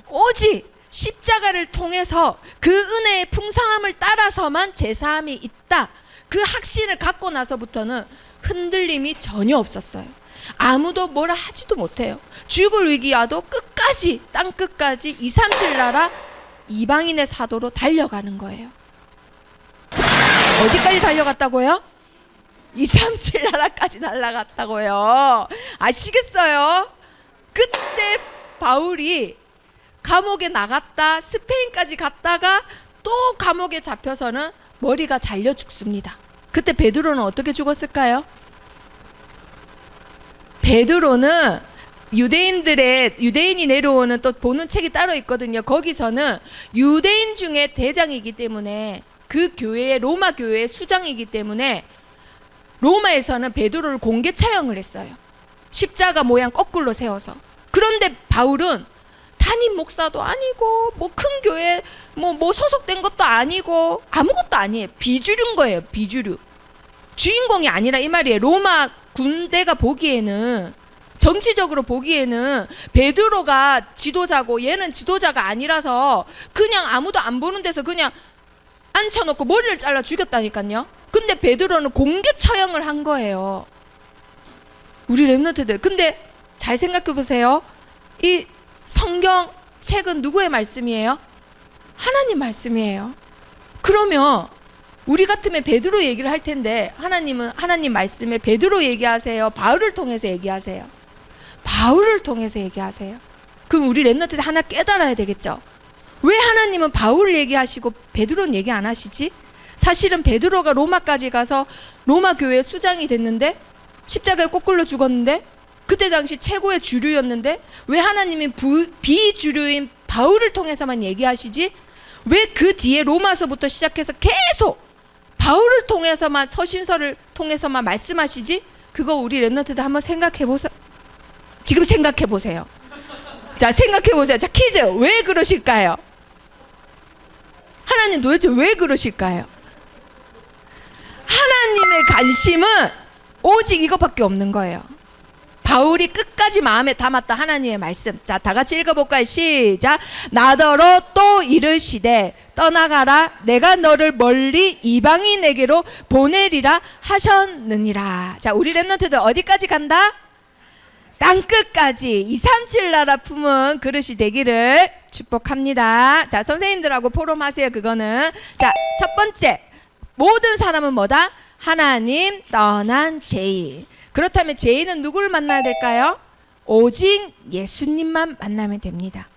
오직 십자가를 통해서 그 은혜의 풍성함을 따라서만 제사함이 있다. 그 확신을 갖고 나서부터는 흔들림이 전혀 없었어요. 아무도 뭐라 하지도 못해요. 죽을 위기 와도 끝까지, 땅 끝까지 237 나라 이방인의 사도로 달려가는 거예요. 어디까지 달려갔다고요? 237 나라까지 날아갔다고요. 아시겠어요? 그때 바울이 감옥에 나갔다 스페인까지 갔다가 또 감옥에 잡혀서는 머리가 잘려 죽습니다. 그때 베드로는 어떻게 죽었을까요? 베드로는 유대인이 내려오는 또 보는 책이 따로 있거든요. 거기서는 유대인 중에 대장이기 때문에 그 교회의 로마 교회의 수장이기 때문에 로마에서는 베드로를 공개 처형을 했어요. 십자가 모양 거꾸로 세워서. 그런데 바울은 담임 목사도 아니고 뭐 큰 교회 뭐 소속된 것도 아니고 아무것도 아니에요. 비주류인 거예요. 비주류. 주인공이 아니라 이 말이에요. 로마 군대가 보기에는, 정치적으로 보기에는 베드로가 지도자고 얘는 지도자가 아니라서 그냥 아무도 안 보는 데서 그냥 앉혀놓고 머리를 잘라 죽였다니까요. 근데 베드로는 공개 처형을 한 거예요. 우리 랩런트들. 근데 잘 생각해 보세요. 이 성경 책은 누구의 말씀이에요? 하나님 말씀이에요. 그러면 우리 같으면 베드로 얘기를 할 텐데 하나님은 하나님 말씀에 베드로 얘기하세요? 바울을 통해서 얘기하세요? 바울을 통해서 얘기하세요. 그럼 우리 랩런트들 하나 깨달아야 되겠죠. 왜 하나님은 바울을 얘기하시고 베드로는 얘기 안 하시지? 사실은 베드로가 로마까지 가서 로마 교회의 수장이 됐는데 십자가에 거꾸로 죽었는데 그때 당시 최고의 주류였는데 왜 하나님이 비주류인 바울을 통해서만 얘기하시지? 왜 그 뒤에 로마서부터 시작해서 계속 바울을 통해서만, 서신서를 통해서만 말씀하시지? 그거 우리 랩런트들 한번 생각해 보세요. 지금 생각해 보세요. 자, 생각해 보세요. 자, 퀴즈. 왜 그러실까요? 하나님 도대체 왜 그러실까요? 하나님의 관심은 오직 이것밖에 없는 거예요. 바울이 끝까지 마음에 담았던 하나님의 말씀. 자, 다 같이 읽어볼까요? 시작. 나더러 또 이르시되 떠나가라. 내가 너를 멀리 이방인에게로 보내리라 하셨느니라. 자, 우리 랩런트들 어디까지 간다? 땅끝까지 237 나라 품은 그릇이 되기를 축복합니다. 자, 선생님들하고 포럼하세요. 그거는. 자, 첫 번째. 모든 사람은 뭐다? 하나님 떠난 죄인. 그렇다면 죄인은 누구를 만나야 될까요? 오직 예수님만 만나면 됩니다.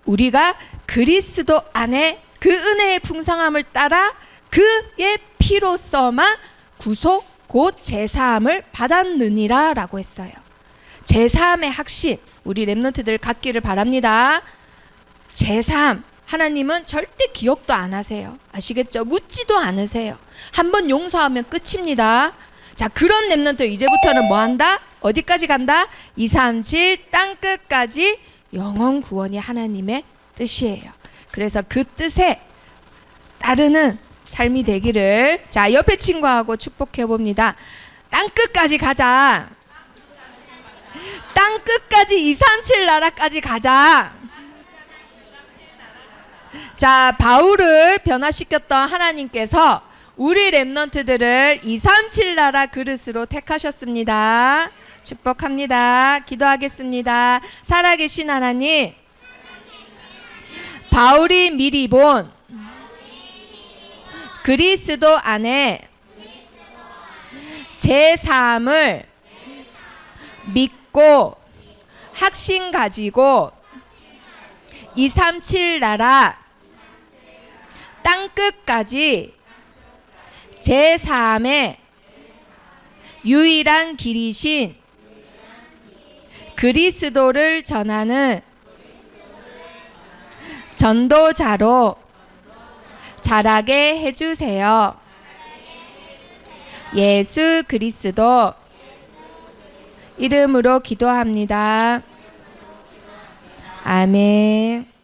우리가 그리스도 안에 그 은혜의 풍성함을 따라 그의 피로서만 구속 곧 제사함을 받았느니라 라고 했어요. 제사함의 확신 우리 랩런트들 갖기를 바랍니다. 제사함 하나님은 절대 기억도 안 하세요. 아시겠죠? 묻지도 않으세요. 한번 용서하면 끝입니다. 자, 그런 랩런트 이제부터는 뭐 한다? 어디까지 간다? 237 땅끝까지 영원 구원이 하나님의 뜻이에요. 그래서 그 뜻에 따르는 삶이 되기를. 자, 옆에 친구하고 축복해 봅니다. 땅끝까지 가자. 땅끝까지 237 나라까지 가자. 자, 바울을 변화시켰던 하나님께서 우리 랩런트들을 237 나라 그릇으로 택하셨습니다. 축복합니다. 기도하겠습니다. 살아계신 하나님, 바울이 미리 본 그리스도 안에 제 삶을 믿고 확신 가지고 237 나라 땅끝까지 제 삶에 유일한 길이신 그리스도를 전하는 전도자로 자라게 해주세요. 예수 그리스도 이름으로 기도합니다. 아멘.